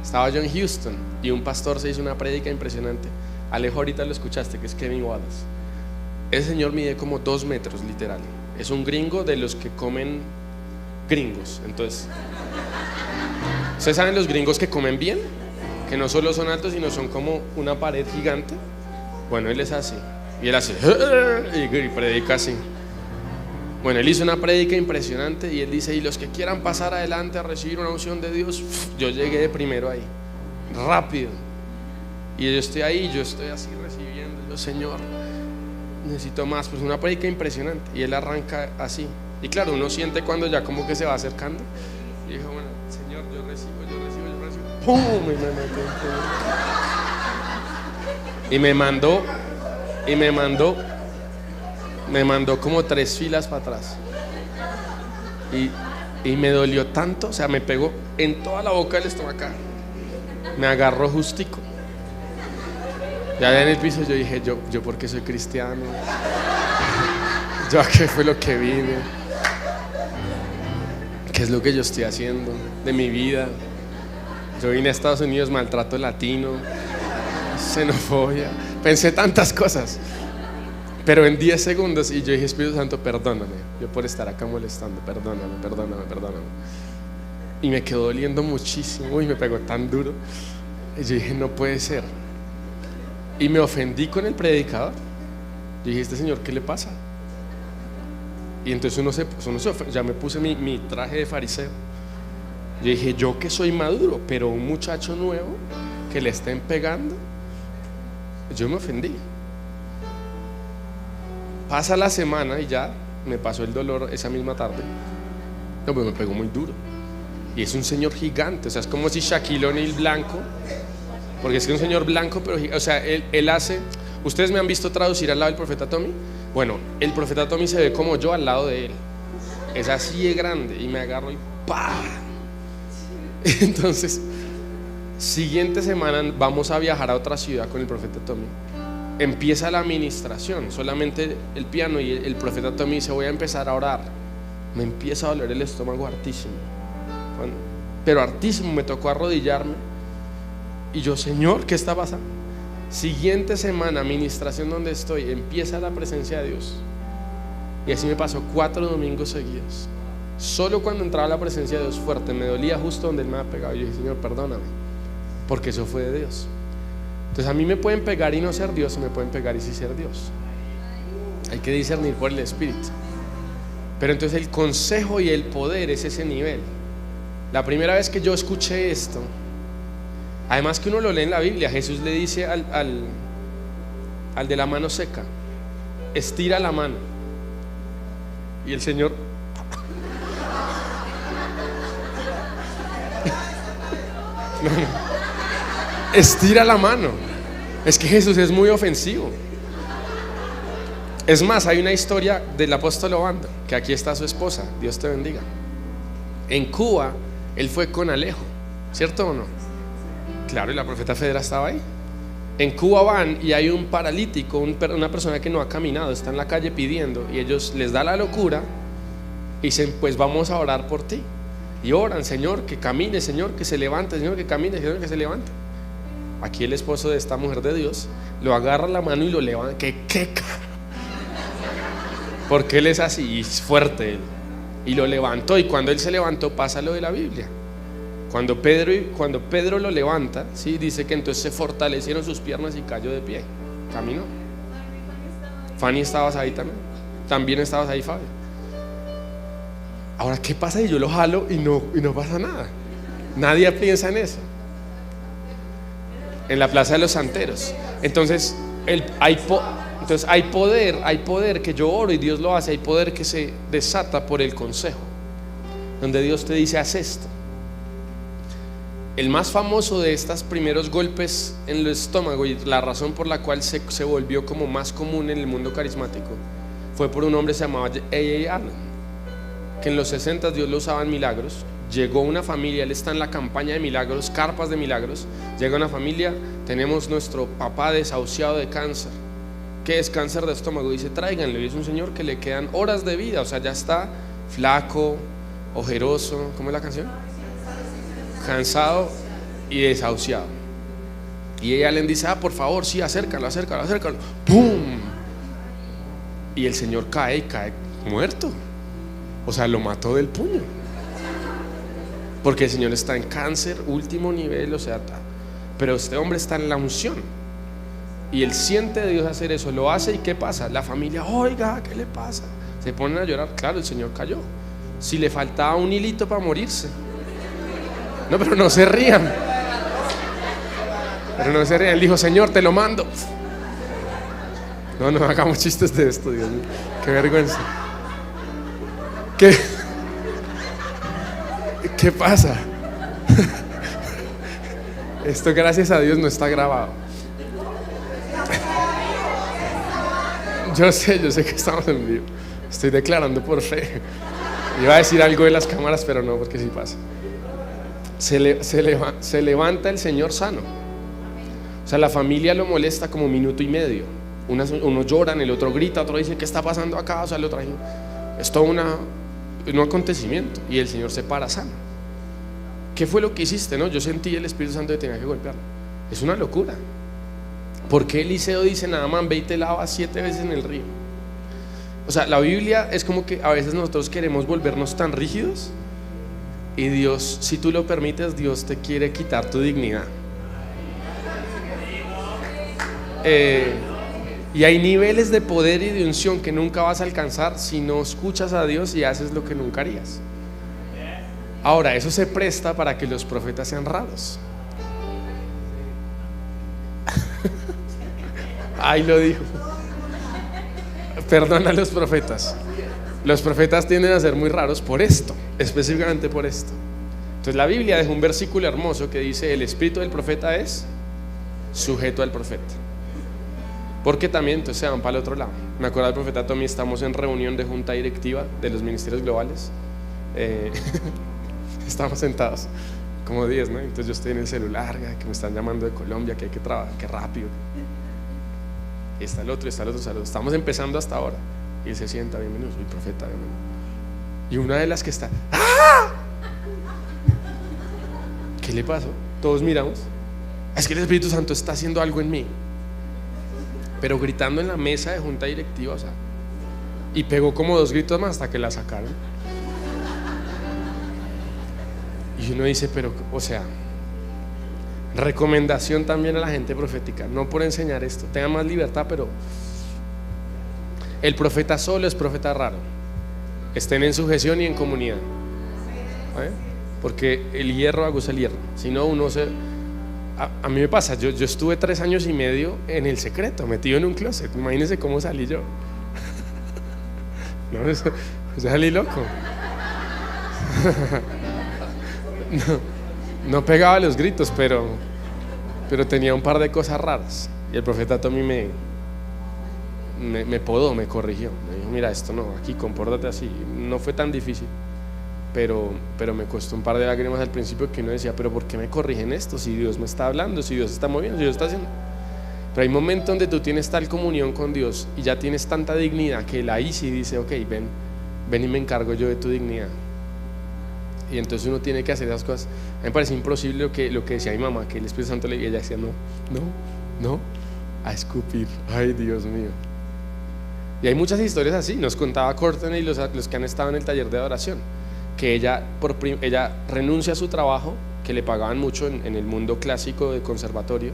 Estaba yo en Houston y un pastor se hizo una prédica impresionante. Alejo, ahorita lo escuchaste, que es Kevin Wallace. Ese señor mide como 2 metros literal. Es un gringo de los que comen gringos. Entonces, ¿ustedes saben los gringos que comen bien? Que no solo son altos, sino son como una pared gigante. Bueno, él es así. Y él hace y predica así. Bueno, él hizo una prédica impresionante y él dice: y los que quieran pasar adelante a recibir una unción de Dios. Yo llegué de primero ahí, rápido. Y yo estoy ahí, yo estoy así recibiendo. Yo: Señor, necesito más. Pues una prédica impresionante. Y él arranca así. Y claro, uno siente cuando ya como que se va acercando. Y dijo: bueno, Señor, yo recibo. ¡Pum! Y me mandó como 3 filas para atrás. Y me dolió tanto, o sea, me pegó en toda la boca del estomaco. Me agarró justico. Ya en el piso yo dije: yo porque soy cristiano, yo a qué fue lo que vine, qué es lo que yo estoy haciendo de mi vida. Yo vine a Estados Unidos, maltrato latino, xenofobia, pensé tantas cosas. Pero en 10 segundos, y yo dije: Espíritu Santo, perdóname, yo por estar acá molestando, perdóname. Y me quedó doliendo muchísimo y me pegó tan duro. Y yo dije: no puede ser. Y me ofendí con el predicador. Yo dije: este señor, ¿qué le pasa? Y entonces uno se ofende. Ya me puse mi traje de fariseo. Yo dije: yo que soy maduro, pero un muchacho nuevo que le estén pegando. Yo me ofendí. Pasa la semana y ya me pasó el dolor esa misma tarde. No, pues me pegó muy duro. Y es un señor gigante, o sea, es como si Shaquille O'Neal blanco, porque es que es un señor blanco, pero, o sea, él hace. ¿Ustedes me han visto traducir al lado del profeta Tommy? Bueno, el profeta Tommy se ve como yo al lado de él. Es así de grande y me agarro y ¡pah! Entonces, siguiente semana vamos a viajar a otra ciudad con el profeta Tommy. Empieza la administración, solamente el piano, y el profeta Tommy dice: voy a empezar a orar. Me empieza a doler el estómago hartísimo, pero hartísimo. Me tocó arrodillarme y yo: Señor, ¿qué está pasando? Siguiente semana, administración donde estoy, empieza la presencia de Dios. Y así me pasó 4 domingos seguidos. Solo cuando entraba la presencia de Dios fuerte, me dolía justo donde Él me había pegado. Y yo dije: Señor, perdóname, porque eso fue de Dios. Entonces a mí me pueden pegar y no ser Dios, y me pueden pegar y sí ser Dios. Hay que discernir por el Espíritu. Pero entonces el consejo y el poder es ese nivel. La primera vez que yo escuché esto, además que uno lo lee en la Biblia, Jesús le dice al de la mano seca: estira la mano. Y el Señor estira la mano. Es que Jesús es muy ofensivo. Es más, hay una historia del apóstol Obando, que aquí está su esposa, Dios te bendiga. En Cuba, él fue con Alejo, ¿cierto o no? Claro, y la profeta Fedra estaba ahí. En Cuba van y hay un paralítico, una persona que no ha caminado, está en la calle pidiendo, y ellos les da la locura y dicen: pues vamos a orar por ti. Y oran: Señor, que camine, Señor, que se levante, Señor, que camine, Señor, que se levante. Aquí el esposo de esta mujer de Dios lo agarra la mano y lo levanta. Porque él es así y es fuerte él. Y lo levantó, y cuando él se levantó pasa lo de la Biblia. Cuando Pedro lo levanta, ¿sí? Dice que entonces se fortalecieron sus piernas y cayó de pie, caminó. Fanny, estabas ahí también. También estabas ahí, Fabio. Ahora, ¿qué pasa si yo lo jalo y no pasa nada? Nadie piensa en eso. En la Plaza de los Santeros. Entonces hay poder que yo oro y Dios lo hace. Hay poder que se desata por el consejo, donde Dios te dice: haz esto. El más famoso de estos primeros golpes en el estómago, y la razón por la cual se volvió como más común en el mundo carismático, fue por un hombre que se llamaba A.A. Allen, que en los 60 Dios lo usaba en milagros. Llegó una familia, él está en la campaña de milagros, carpas de milagros. Llega una familia: tenemos nuestro papá desahuciado de cáncer. ¿Qué es cáncer de estómago? Dice: tráiganlo. Y es un señor que le quedan horas de vida, o sea, ya está flaco, ojeroso, ¿cómo es la canción? Cansado y desahuciado. Y ella le dice: por favor, sí, acércalo. ¡Pum! Y el señor cae muerto. O sea, lo mató del puño. Porque el señor está en cáncer, último nivel, o sea, pero este hombre está en la unción. Y él siente de Dios hacer eso, lo hace. ¿Y qué pasa? La familia: oiga, ¿qué le pasa? Se ponen a llorar. Claro, el señor cayó. Si le faltaba un hilito para morirse. No, pero no se rían. Él dijo: Señor, te lo mando. No hagamos chistes de esto, Dios mío. Qué vergüenza. ¿Qué pasa? Esto, gracias a Dios, no está grabado. Yo sé que estamos en vivo. Estoy declarando por fe. Iba a decir algo de las cámaras, pero no, porque sí pasa. Se levanta el señor sano. O sea, la familia lo molesta como minuto y medio. Uno lloran, el otro grita, otro dice: ¿qué está pasando acá? O sea, el otro dice: es todo un acontecimiento. Y el Señor se para sano. ¿Qué fue lo que hiciste? No, yo sentí el Espíritu Santo que tenía que golpearlo. Es una locura. ¿Por qué Eliseo dice: Naamán, ve y te lavas 7 veces en el río? O sea, la Biblia es como que a veces nosotros queremos volvernos tan rígidos, y Dios, si tú lo permites, Dios te quiere quitar tu dignidad. Y hay niveles de poder y de unción que nunca vas a alcanzar si no escuchas a Dios y haces lo que nunca harías. Ahora, eso se presta para que los profetas sean raros. Ahí lo dijo. Perdona a los profetas. Los profetas tienden a ser muy raros por esto, específicamente por esto. Entonces la Biblia deja un versículo hermoso que dice: el espíritu del profeta es sujeto al profeta. Porque también entonces se van para el otro lado. Me acuerdo del profeta Tommy, estamos en reunión de junta directiva de los ministerios globales. Estamos sentados como 10, ¿no? Entonces yo estoy en el celular, que me están llamando de Colombia, que hay que trabajar, que rápido. Y está el otro, saludo. Estamos empezando hasta ahora. Y él se sienta: bienvenido, soy profeta, bienvenido. Y una de las que está: ¡ah! ¿Qué le pasó? Todos miramos. Es que el Espíritu Santo está haciendo algo en mí. Pero gritando en la mesa de junta directiva, o sea, y pegó como 2 gritos más hasta que la sacaron. Y uno dice: pero, o sea, Recomendación también a la gente profética, no por enseñar esto, tengan más libertad, pero el profeta solo es profeta raro. Estén en sujeción y en comunidad, ¿eh? Porque el hierro aguza el hierro. Si no, uno se... A mí me pasa, yo estuve 3 años y medio en el secreto, metido en un closet. Imagínense cómo salí yo. No, salí loco. No pegaba los gritos, pero tenía un par de cosas raras. Y el profeta Tommy me podó, me corrigió. Me dijo, mira, esto no, aquí compórtate así. No fue tan difícil, pero me costó un par de lágrimas al principio, que uno decía, pero ¿por qué me corrigen esto? Si Dios me está hablando, si Dios está moviendo, si Dios está haciendo. Pero hay momentos donde tú tienes tal comunión con Dios y ya tienes tanta dignidad que Él ahí sí dice, ok, ven y me encargo yo de tu dignidad. Y entonces uno tiene que hacer esas cosas. A mí me parece imposible lo que decía mi mamá, que el Espíritu Santo le decía, ella decía no, a escupir. Ay, Dios mío. Y hay muchas historias así. Nos contaba Courtney y los que han estado en el taller de adoración, que ella renuncia a su trabajo, que le pagaban mucho en el mundo clásico de conservatorio,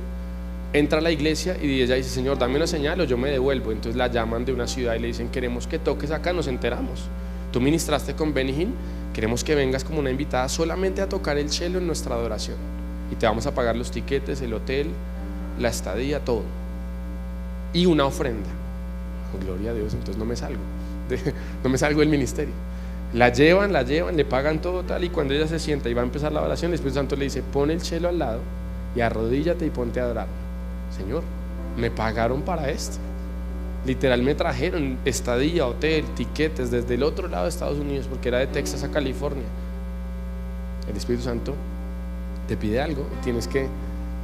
entra a la iglesia y ella dice, Señor, dame una señal o yo me devuelvo. Entonces la llaman de una ciudad y le dicen, queremos que toques acá, nos enteramos, tú ministraste con Benny Hinn, queremos que vengas como una invitada solamente a tocar el cello en nuestra adoración y te vamos a pagar los tiquetes, el hotel, la estadía, todo, y una ofrenda. Oh, gloria a Dios. Entonces no me salgo del ministerio. La llevan, le pagan todo tal, y cuando ella se sienta y va a empezar la oración, el Espíritu Santo le dice, pon el cello al lado y arrodíllate y ponte a adorar. Señor, me pagaron para esto. Literal me trajeron estadía, hotel, tiquetes desde el otro lado de Estados Unidos, porque era de Texas a California. El Espíritu Santo te pide algo y tienes que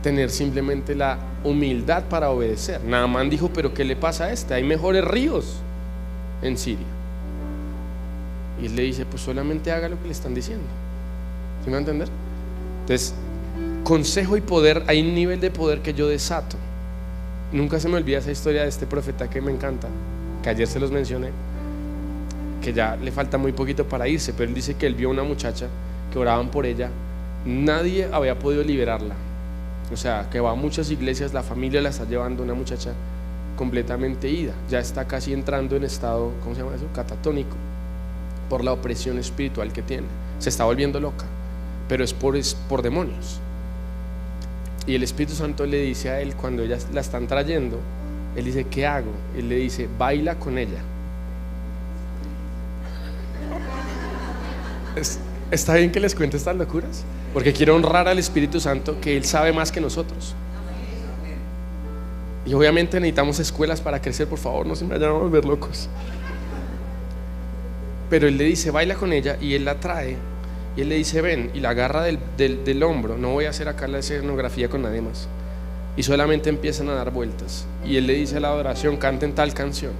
tener simplemente la humildad para obedecer. Naamán dijo, pero ¿qué le pasa a este? Hay mejores ríos en Siria. Y él le dice, pues solamente haga lo que le están diciendo. ¿Sí me va a entender? Entonces, consejo y poder, hay un nivel de poder que yo desato. Nunca se me olvida esa historia de este profeta que me encanta, que ayer se los mencioné, que ya le falta muy poquito para irse, pero él dice que él vio a una muchacha que oraban por ella, nadie había podido liberarla. O sea, que va a muchas iglesias, la familia la está llevando, una muchacha completamente ida, ya está casi entrando en estado, ¿cómo se llama eso? Catatónico, por la opresión espiritual que tiene, se está volviendo loca, pero es por demonios. Y el Espíritu Santo le dice a él, cuando ellas la están trayendo, él dice, ¿qué hago? Él le dice, baila con ella. ¿Está bien que les cuente estas locuras? Porque quiero honrar al Espíritu Santo, que Él sabe más que nosotros. Y obviamente necesitamos escuelas para crecer, por favor, no se me vayan a volver locos. Pero él le dice, baila con ella, y él la trae, y él le dice, ven, y la agarra del hombro. No voy a hacer acá la escenografía con nadie más. Y solamente empiezan a dar vueltas. Y él le dice a la adoración, canten tal canción.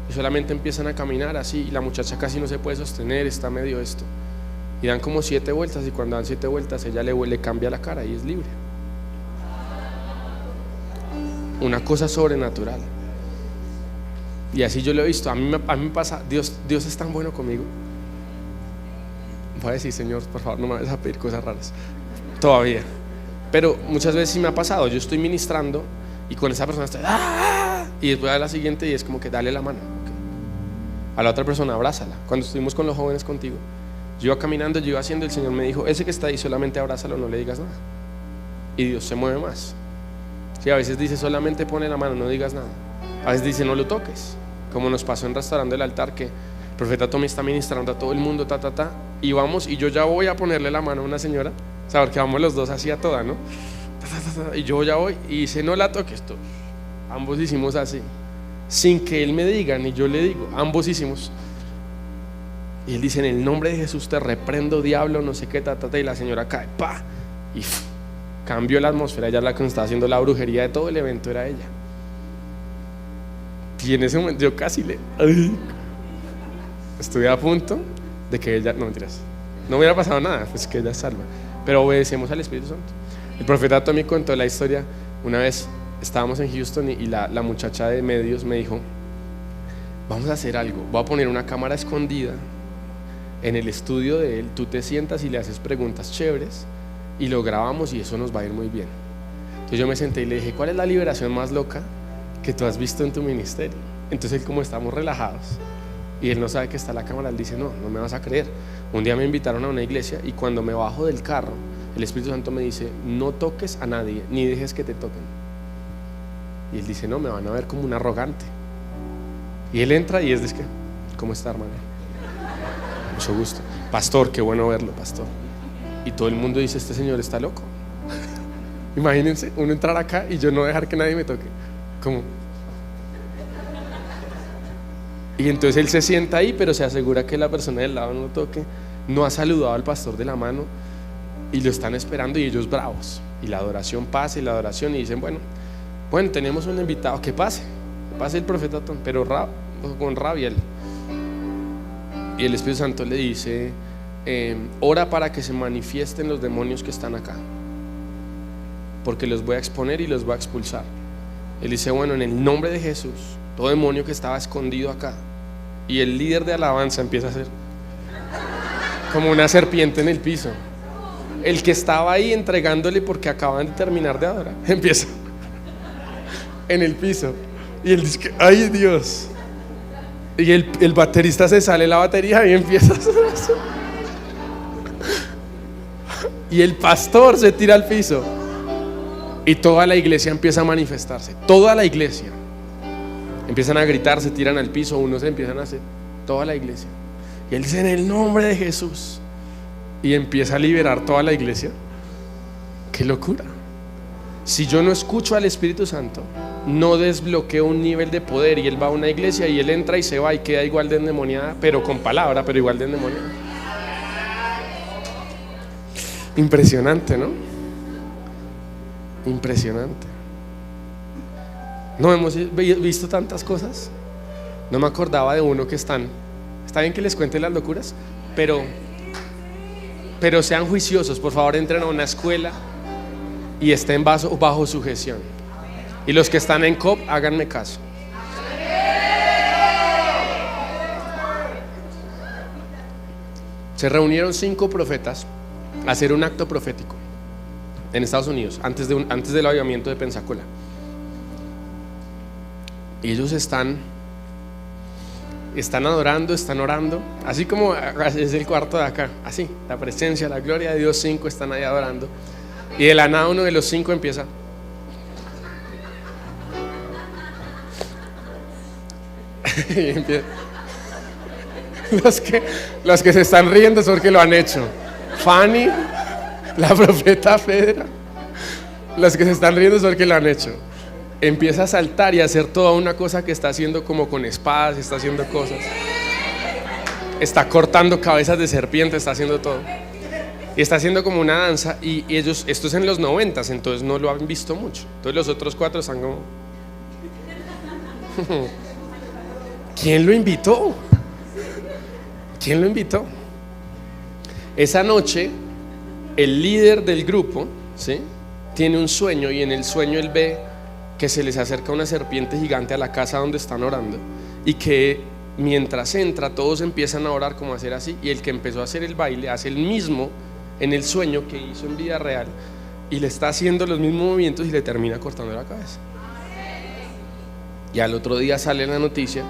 Y solamente empiezan a caminar así, y la muchacha casi no se puede sostener, está medio esto. Y dan como 7 vueltas, y cuando dan 7 vueltas ella le cambia la cara y es libre. Una cosa sobrenatural. Y así yo lo he visto. A mí me pasa, Dios es tan bueno conmigo. Voy a decir, Señor, por favor, no me vayas a pedir cosas raras todavía. Pero muchas veces sí me ha pasado. Yo estoy ministrando y con esa persona estoy ¡ah! Y después a la siguiente y es como que dale la mano, okay. A la otra persona abrázala. Cuando estuvimos con los jóvenes contigo, yo iba caminando, yo iba haciendo, el Señor me dijo, ese que está ahí solamente abrázalo, no le digas nada. Y Dios se mueve más. Sí, a veces dice solamente pone la mano, no digas nada. A veces dice no lo toques, como nos pasó en Restaurando el Altar, que el profeta Tommy está ministrando a todo el mundo, y vamos, y yo ya voy a ponerle la mano a una señora, o sea, porque vamos los dos así a toda, ¿no? Y yo ya voy y dice no la toques tú. Ambos hicimos así, sin que él me diga ni yo le digo, ambos hicimos. Y él dice, en el nombre de Jesús te reprendo, diablo, no sé qué, y la señora cae, pa, y cambió la atmósfera. Ella, la que nos estaba haciendo la brujería de todo el evento, era ella. Y en ese momento yo casi estuve a punto de que ella, no mentiras, no hubiera pasado nada, pues que ella es salva, pero obedecemos al Espíritu Santo. El profeta Tommy contó la historia. Una vez estábamos en Houston y la muchacha de medios me dijo, vamos a hacer algo, voy a poner una cámara escondida en el estudio de él, tú te sientas y le haces preguntas chéveres y lo grabamos y eso nos va a ir muy bien. Entonces yo me senté y le dije, ¿cuál es la liberación más loca que tú has visto en tu ministerio? Entonces él, como estamos relajados y él no sabe que está la cámara, él dice, no me vas a creer. Un día me invitaron a una iglesia y cuando me bajo del carro, el Espíritu Santo me dice, no toques a nadie, ni dejes que te toquen. Y él dice, no, me van a ver como un arrogante. Y él entra y es de que, ¿cómo está, hermano? Mucho gusto. Pastor, qué bueno verlo, pastor. Y todo el mundo dice, este señor está loco. Imagínense, uno entrar acá y yo no dejar que nadie me toque. ¿Cómo? Y entonces él se sienta ahí, pero se asegura que la persona del lado no lo toque. No ha saludado al pastor de la mano y lo están esperando y ellos bravos. Y la adoración pasa y la adoración y dicen, bueno, tenemos un invitado, que pase el profeta, pero con rabia. Y el Espíritu Santo le dice, ora para que se manifiesten los demonios que están acá, porque los voy a exponer y los voy a expulsar. Él dice, bueno, en el nombre de Jesús, todo demonio que estaba escondido acá. Y el líder de alabanza empieza a hacer como una serpiente en el piso. El que estaba ahí entregándole porque acaban de terminar de adorar, empieza en el piso. Y él dice, ay Dios. Y el baterista se sale la batería y empieza a hacer eso. Y el pastor se tira al piso. Y toda la iglesia empieza a manifestarse. Toda la iglesia. Empiezan a gritar, se tiran al piso, unos empiezan a hacer. Toda la iglesia. Y él dice, en el nombre de Jesús. Y empieza a liberar toda la iglesia. ¡Qué locura! Si yo no escucho al Espíritu Santo, no desbloqueo un nivel de poder. Y él va a una iglesia y él entra y se va y queda igual de endemoniada, pero con palabra, pero igual de endemoniada. Impresionante, ¿no? Impresionante. No hemos visto tantas cosas. No me acordaba de uno que está bien que les cuente las locuras, pero sean juiciosos, por favor, entren a una escuela y estén bajo sujeción. Y los que están en COP, háganme caso. Se reunieron 5 profetas a hacer un acto profético en Estados Unidos, antes del avivamiento de Pensacola. Y ellos están adorando, están orando, así como es el cuarto de acá, así, la presencia, la gloria de Dios. 5 están ahí adorando. Y de la nada uno de los 5 empieza. Y empieza. Los que se están riendo es porque lo han hecho. Fanny, la profeta Fedra. Los que se están riendo es porque lo han hecho. Empieza a saltar y a hacer toda una cosa que está haciendo, como con espadas, está haciendo cosas. Está cortando cabezas de serpiente, está haciendo todo. Y está haciendo como una danza. Y ellos, esto es en los 90s, entonces no lo han visto mucho. Entonces los otros 4 están como ¿quién lo invitó? ¿Quién lo invitó? Esa noche el líder del grupo, ¿sí?, tiene un sueño, y en el sueño él ve que se les acerca una serpiente gigante a la casa donde están orando, y que mientras entra todos empiezan a orar como a hacer así, y el que empezó a hacer el baile hace el mismo en el sueño que hizo en vida real, y le está haciendo los mismos movimientos y le termina cortando la cabeza. Y al otro día sale la noticia,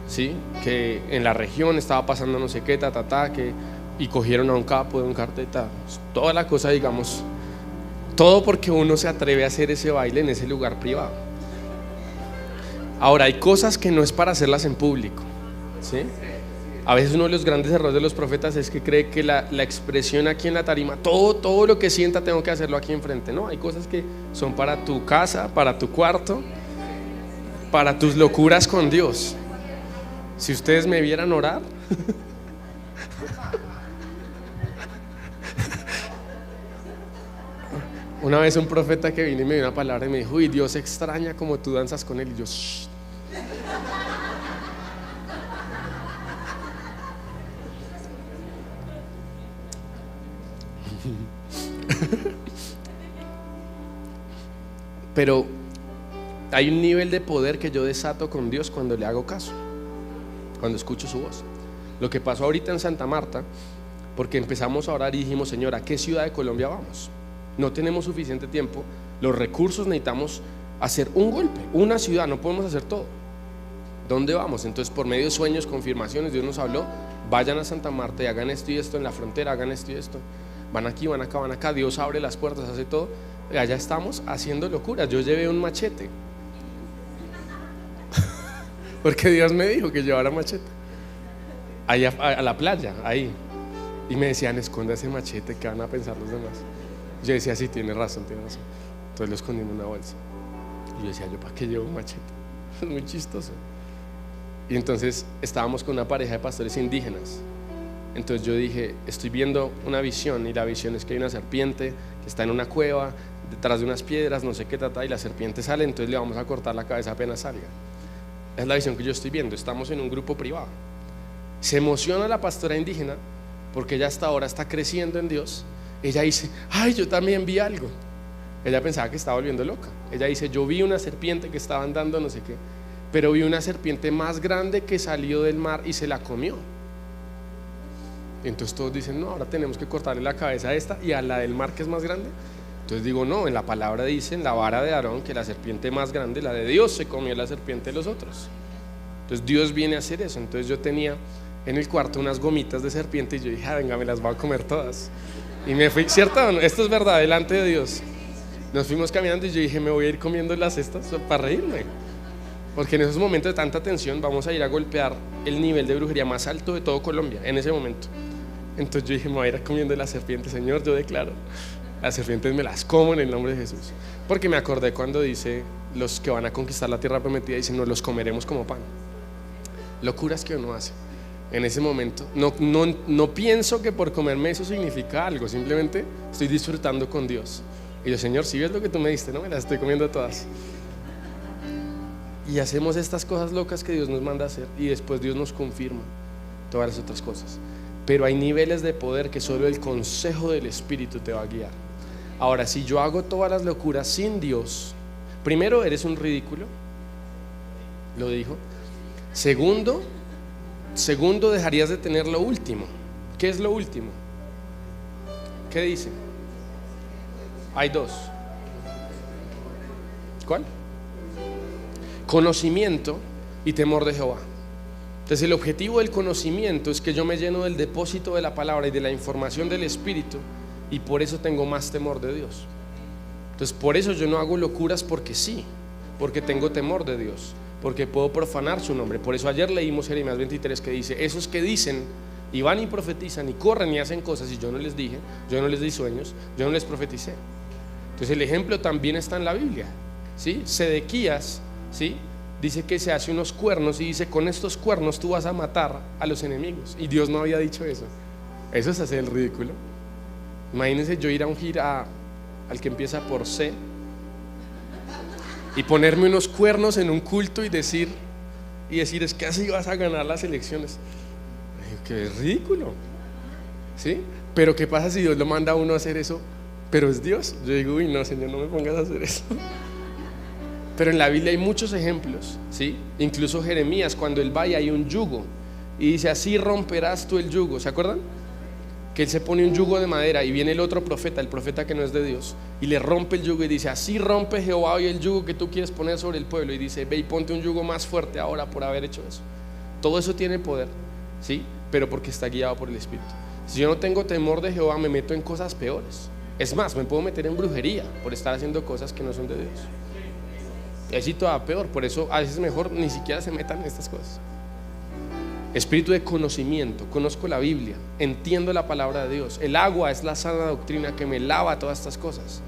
¿sí?, que en la región estaba pasando no sé qué, y cogieron a un capo de un cartel, toda la cosa, digamos. Todo porque uno se atreve a hacer ese baile en ese lugar privado. Ahora, hay cosas que no es para hacerlas en público, ¿sí? A veces uno de los grandes errores de los profetas es que cree que la expresión aquí en la tarima, todo lo que sienta tengo que hacerlo aquí enfrente. No, hay cosas que son para tu casa, para tu cuarto, para tus locuras con Dios. Si ustedes me vieran orar una vez un profeta que vino y me dio una palabra y me dijo, uy, Dios extraña como tú danzas con él. Y yo, shh. Pero hay un nivel de poder que yo desato con Dios cuando le hago caso, cuando escucho su voz. Lo que pasó ahorita en Santa Marta, porque empezamos a orar y dijimos, Señor, ¿a qué ciudad de Colombia vamos? no tenemos suficiente tiempo, los recursos, necesitamos hacer un golpe, una ciudad, no podemos hacer todo. ¿Dónde vamos? Entonces, por medio de sueños, confirmaciones, Dios nos habló: vayan a Santa Marta y hagan esto y esto en la frontera, hagan esto y esto, van aquí, van acá, van acá. Dios abre las puertas, hace todo. Y allá estamos haciendo locuras. Yo llevé un machete porque Dios me dijo que llevara machete allá a la playa, ahí. Y me decían: esconda ese machete, ¿qué van a pensar los demás? Yo decía: sí, tiene razón. Entonces lo escondí en una bolsa. Y yo decía: ¿yo para qué llevo un machete? Es muy chistoso. Y entonces estábamos con una pareja de pastores indígenas. Entonces yo dije: estoy viendo una visión, y la visión es que hay una serpiente que está en una cueva detrás de unas piedras, no sé qué trata, y la serpiente sale, entonces le vamos a cortar la cabeza apenas salga. Es la visión que yo estoy viendo. Estamos en un grupo privado. Se emociona la pastora indígena porque ella hasta ahora está creciendo en Dios. Ella dice: ay, yo también vi algo. Ella pensaba que estaba volviendo loca. Ella dice: yo vi una serpiente que estaba andando no sé qué, pero vi una serpiente más grande que salió del mar y se la comió. Entonces todos dicen: no, ahora tenemos que cortarle la cabeza a esta y a la del mar, que es más grande. Entonces digo: no, en la palabra dice, en la vara de Aarón, que la serpiente más grande, la de Dios, se comió la serpiente de los otros. Entonces Dios viene a hacer eso. Entonces yo tenía en el cuarto unas gomitas de serpiente y yo dije: venga, me las voy a comer todas. Y me fui, ¿cierto? Esto es verdad, delante de Dios. Nos fuimos caminando y yo dije: me voy a ir comiendo las estas para reírme, porque en esos momentos de tanta tensión vamos a ir a golpear el nivel de brujería más alto de todo Colombia en ese momento. Entonces yo dije: me voy a ir comiendo las serpientes, Señor, yo declaro, las serpientes me las como en el nombre de Jesús. Porque me acordé cuando dice: los que van a conquistar la tierra prometida, dicen: nos los comeremos como pan. Locuras que uno hace en ese momento. No pienso que por comerme eso significa algo, simplemente estoy disfrutando con Dios. Y yo: Señor, si ves lo que tú me diste, no me las estoy comiendo todas. Y hacemos estas cosas locas que Dios nos manda a hacer, y después Dios nos confirma todas las otras cosas. Pero hay niveles de poder que solo el consejo del Espíritu te va a guiar. Ahora, si yo hago todas las locuras sin Dios, primero, eres un ridículo, lo dijo. Segundo, dejarías de tener lo último. ¿Qué es lo último? ¿Qué dice? Hay dos. ¿Cuál? Conocimiento y temor de Jehová. Entonces el objetivo del conocimiento es que yo me lleno del depósito de la palabra y de la información del Espíritu, y por eso tengo más temor de Dios. Entonces por eso yo no hago locuras porque sí, porque tengo temor de Dios, porque puedo profanar su nombre. Por eso ayer leímos Jeremías 23, que dice: esos que dicen y van y profetizan y corren y hacen cosas, y yo no les dije, yo no les di sueños, yo no les profeticé. Entonces el ejemplo también está en la Biblia, ¿sí? Sedequías, ¿sí?, dice que se hace unos cuernos y dice: con estos cuernos tú vas a matar a los enemigos. Y Dios no había dicho eso. Eso es hacer el ridículo. Imagínense yo ir a ungir al que empieza por C y ponerme unos cuernos en un culto y decir: es que así vas a ganar las elecciones. Qué ridículo, ¿sí? Pero ¿qué pasa si Dios lo manda a uno a hacer eso? Pero es Dios. Yo digo: uy, no, Señor, no me pongas a hacer eso. Pero en la Biblia hay muchos ejemplos, ¿sí? Incluso Jeremías, cuando él va y hay un yugo y dice: así romperás tú el yugo. ¿Se acuerdan? Que él se pone un yugo de madera y viene el otro profeta, el profeta que no es de Dios, y le rompe el yugo y dice: así rompe Jehová hoy el yugo que tú quieres poner sobre el pueblo. Y dice: ve y ponte un yugo más fuerte ahora por haber hecho eso. Todo eso tiene poder, ¿sí? Pero porque está guiado por el Espíritu. Si yo no tengo temor de Jehová, me meto en cosas peores. Es más, me puedo meter en brujería por estar haciendo cosas que no son de Dios. Y así todavía peor. Por eso a veces mejor ni siquiera se metan en estas cosas. Espíritu de conocimiento. Conozco la Biblia, entiendo la palabra de Dios. El agua es la sana doctrina que me lava todas estas cosas.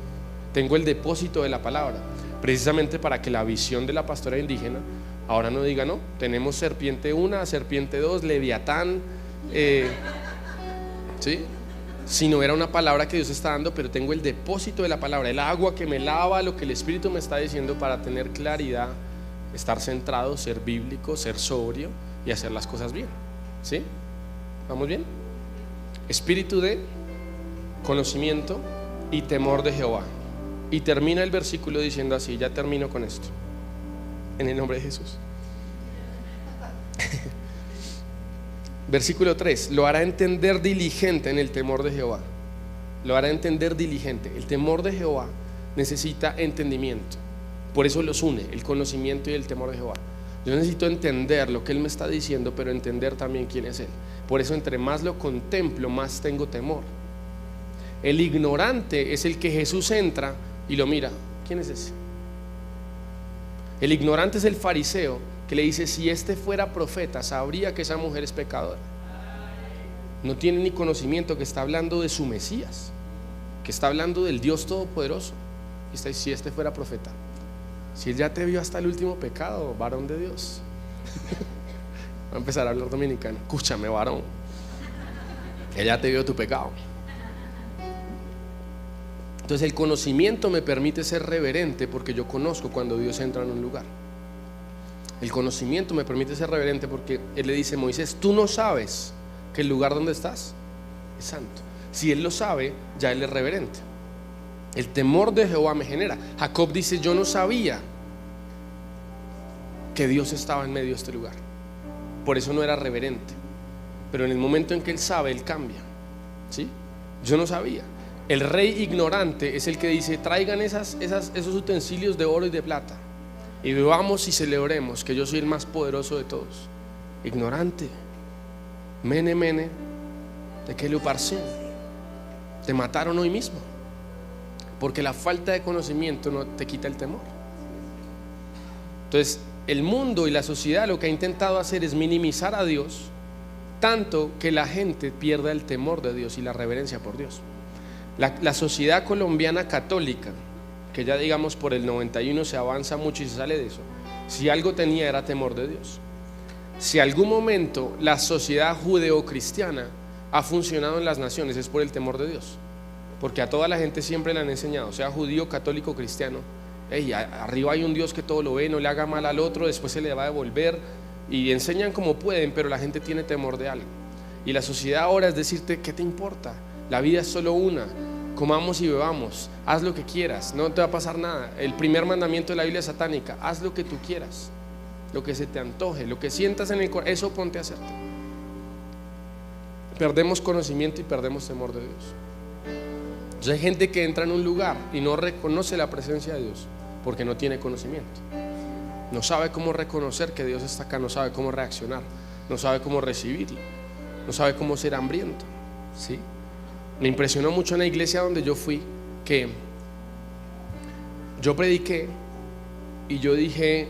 Tengo el depósito de la palabra, precisamente para que la visión de la pastora indígena ahora no diga: no, tenemos serpiente 1, serpiente 2, leviatán, ¿sí? Sino era una palabra que Dios está dando, pero tengo el depósito de la palabra, el agua que me lava lo que el Espíritu me está diciendo, para tener claridad, estar centrado, ser bíblico, ser sobrio y hacer las cosas bien, ¿sí? ¿Vamos bien? Espíritu de conocimiento y temor de Jehová. Y termina el versículo diciendo así, ya termino con esto, en el nombre de Jesús. Versículo 3: lo hará entender diligente en el temor de Jehová. lo hará entender diligente. El temor de Jehová necesita entendimiento. Por eso los une, el conocimiento y el temor de Jehová. Yo necesito entender lo que Él me está diciendo, pero entender también quién es Él. Por eso entre más lo contemplo, más tengo temor. El ignorante es el que Jesús entra y lo mira. ¿Quién es ese? El ignorante es el fariseo que le dice: si este fuera profeta, sabría que esa mujer es pecadora. No tiene ni conocimiento que está hablando de su Mesías, que está hablando del Dios Todopoderoso. Y está: si este fuera profeta, si Él ya te vio hasta el último pecado, varón de Dios. Va a empezar a hablar dominicano. Escúchame, varón, Él ya te vio tu pecado. Entonces el conocimiento me permite ser reverente, porque yo conozco cuando Dios entra en un lugar. El conocimiento me permite ser reverente porque Él le dice a Moisés: tú no sabes que el lugar donde estás es santo. Si Él lo sabe, ya Él es reverente. El temor de Jehová me genera. Jacob dice: yo no sabía que Dios estaba en medio de este lugar, por eso no era reverente. Pero en el momento en que Él sabe, Él cambia. ¿Sí? Yo no sabía. El rey ignorante es el que dice: traigan esos utensilios de oro y de plata y bebamos y celebremos que yo soy el más poderoso de todos. Ignorante. Mene, mene, de que lo parcen. Te mataron hoy mismo. Porque la falta de conocimiento no te quita el temor. Entonces el mundo y la sociedad lo que ha intentado hacer es minimizar a Dios, tanto que la gente pierda el temor de Dios y la reverencia por Dios. La sociedad colombiana católica, que ya digamos por el 91 se avanza mucho y se sale de eso, si algo tenía era temor de Dios. Si algún momento la sociedad judeocristiana ha funcionado en las naciones, es por el temor de Dios. Porque a toda la gente siempre le han enseñado, sea judío, católico, cristiano: hey, arriba hay un Dios que todo lo ve, no le haga mal al otro, después se le va a devolver. Y enseñan como pueden, pero la gente tiene temor de algo. Y la sociedad ahora es decirte: ¿qué te importa? La vida es solo una, comamos y bebamos, haz lo que quieras, no te va a pasar nada. El primer mandamiento de la Biblia es satánica: haz lo que tú quieras, lo que se te antoje, lo que sientas en el corazón, eso ponte a hacerte. Perdemos conocimiento y perdemos temor de Dios. Entonces hay gente que entra en un lugar y no reconoce la presencia de Dios porque no tiene conocimiento. No sabe cómo reconocer que Dios está acá, no sabe cómo reaccionar, no sabe cómo recibirlo, no sabe cómo ser hambriento. ¿Sí? Me impresionó mucho en la iglesia donde yo fui, que yo prediqué y yo dije: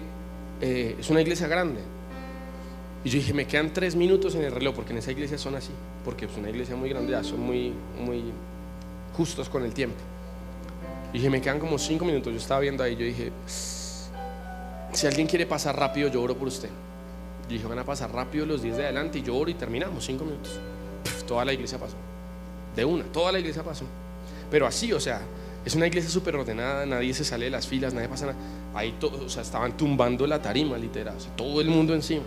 es una iglesia grande. Y yo dije: me quedan 3 minutos en el reloj, porque en esa iglesia son así, porque es una iglesia muy grande, ya son muy justos con el tiempo. Y dije: me quedan como 5 minutos. Yo estaba viendo ahí, yo dije: si alguien quiere pasar rápido, yo oro por usted. Yo dije: van a pasar rápido los 10 de adelante y yo oro y terminamos, 5 minutos. Toda la iglesia pasó, de una, toda la iglesia pasó. Pero así, o sea, es una iglesia súper ordenada, nadie se sale de las filas, nadie pasa nada. Ahí todos, o sea, estaban tumbando la tarima, literal, o sea, todo el mundo encima.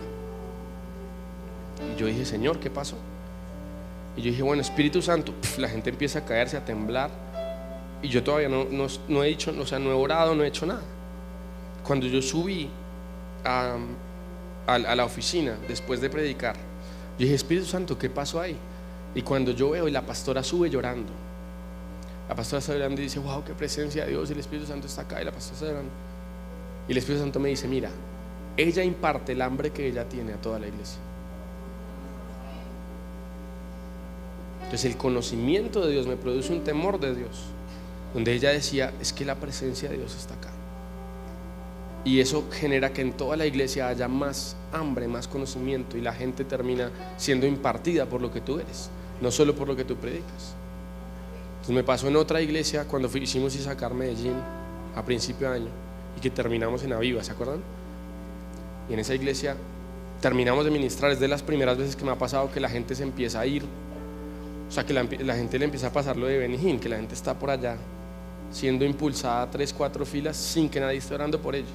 Y yo dije: Señor, ¿qué pasó? Y yo dije: bueno, Espíritu Santo. La gente empieza a caerse, a temblar. Y yo todavía no he dicho, o sea, no he orado, no he hecho nada. Cuando yo subí a la oficina después de predicar, yo dije: Espíritu Santo, ¿qué pasó ahí? Y cuando yo veo, y la pastora sube llorando. La pastora está llorando y dice: wow, qué presencia de Dios, y el Espíritu Santo está acá. Y la pastora está llorando. Y el Espíritu Santo me dice: mira, ella imparte el hambre que ella tiene a toda la iglesia. Entonces el conocimiento de Dios me produce un temor de Dios, donde ella decía: es que la presencia de Dios está acá. Y eso genera que en toda la iglesia haya más hambre, más conocimiento, y la gente termina siendo impartida por lo que tú eres, no solo por lo que tú predicas. Entonces me pasó en otra iglesia cuando hicimos Isacar Medellín a principio de año, y que terminamos en Aviva, ¿se acuerdan? Y en esa iglesia terminamos de ministrar. Es de las primeras veces que me ha pasado que la gente se empieza a ir. O sea, que la gente le empieza a pasar lo de Benihín, que la gente está por allá siendo impulsada 3, 4 filas sin que nadie esté orando por ellos.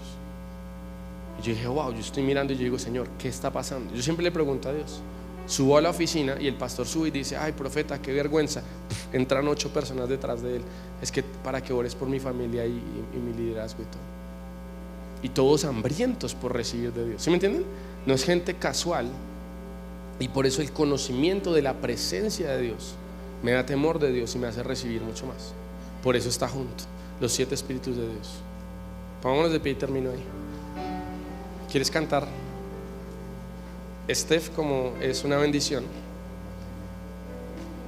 Y yo dije: wow, yo estoy mirando y yo digo: Señor, ¿qué está pasando? Yo siempre le pregunto a Dios. Subo a la oficina y el pastor sube y dice: ay, profeta, qué vergüenza. Entran 8 personas detrás de él. Es que para que ores por mi familia y mi liderazgo y todo. Y todos hambrientos por recibir de Dios. ¿Sí me entienden? No es gente casual. Y por eso el conocimiento de la presencia de Dios me da temor de Dios y me hace recibir mucho más. Por eso está junto, los 7 espíritus de Dios. Pongámonos de pie y termino ahí. ¿Quieres cantar? Steph, como es una bendición.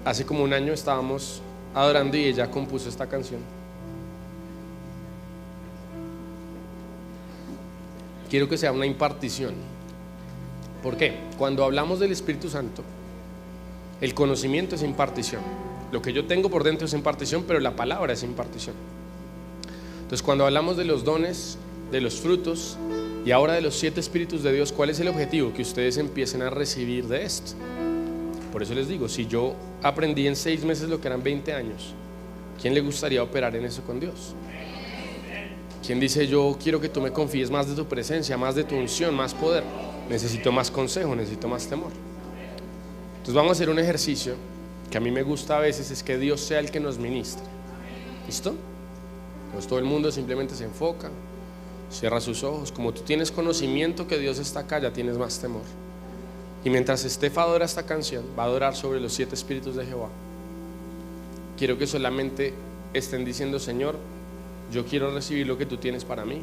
Hace como un año estábamos adorando y ella compuso esta canción. Quiero que sea una impartición. ¿Por qué? Cuando hablamos del Espíritu Santo, el conocimiento es impartición. Lo que yo tengo por dentro es impartición, pero la palabra es impartición. Entonces, cuando hablamos de los dones, de los frutos y ahora de los 7 espíritus de Dios, ¿cuál es el objetivo? Que ustedes empiecen a recibir de esto. Por eso les digo, si yo aprendí en 6 meses lo que eran 20 años, ¿quién le gustaría operar en eso con Dios? ¿Quién dice yo quiero que tú me confíes más de tu presencia, más de tu unción, más poder? Necesito más consejo, necesito más temor. Entonces vamos a hacer un ejercicio que a mí me gusta a veces, es que Dios sea el que nos ministre. ¿Listo? Entonces todo el mundo simplemente se enfoca, cierra sus ojos. Como tú tienes conocimiento que Dios está acá, ya tienes más temor. Y mientras Steph adora esta canción, va a adorar sobre los 7 espíritus de Jehová. Quiero que solamente estén diciendo: Señor, yo quiero recibir lo que tú tienes para mí,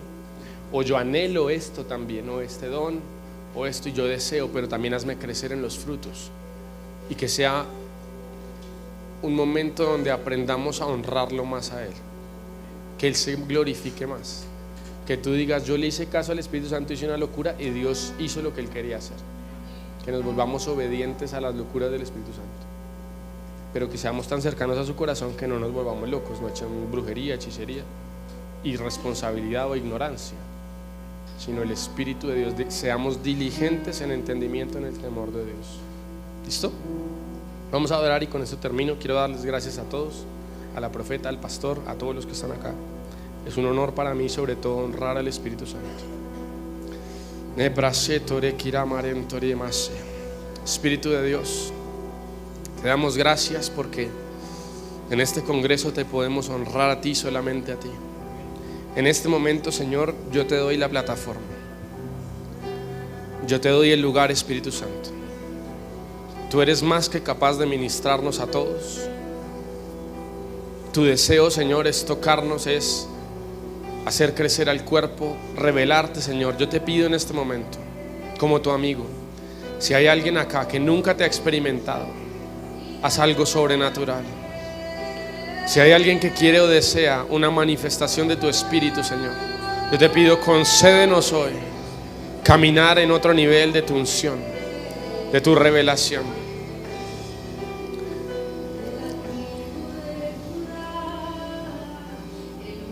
o yo anhelo esto también, o este don, o esto, y yo deseo, pero también hazme crecer en los frutos. Y que sea un momento donde aprendamos a honrarlo más a Él, que Él se glorifique más, que tú digas: yo le hice caso al Espíritu Santo, hice una locura y Dios hizo lo que Él quería hacer. Que nos volvamos obedientes a las locuras del Espíritu Santo, pero que seamos tan cercanos a su corazón que no nos volvamos locos, no echemos brujería, hechicería, irresponsabilidad o ignorancia, sino el Espíritu de Dios, seamos diligentes en entendimiento, en el temor de Dios. ¿Listo? Vamos a adorar y con esto termino. Quiero darles gracias a todos, a la profeta, al pastor, a todos los que están acá. Es un honor para mí, sobre todo, honrar al Espíritu Santo. Espíritu de Dios, te damos gracias porque en este congreso te podemos honrar a ti, solamente a ti. En este momento, Señor, yo te doy la plataforma, yo te doy el lugar, Espíritu Santo. Tú eres más que capaz de ministrarnos a todos. Tu deseo, Señor, es tocarnos, es hacer crecer al cuerpo, revelarte, Señor. Yo te pido en este momento, como tu amigo, si hay alguien acá que nunca te ha experimentado, haz algo sobrenatural. Si hay alguien que quiere o desea una manifestación de tu Espíritu, Señor, yo te pido, concédenos hoy caminar en otro nivel de tu unción, de tu revelación.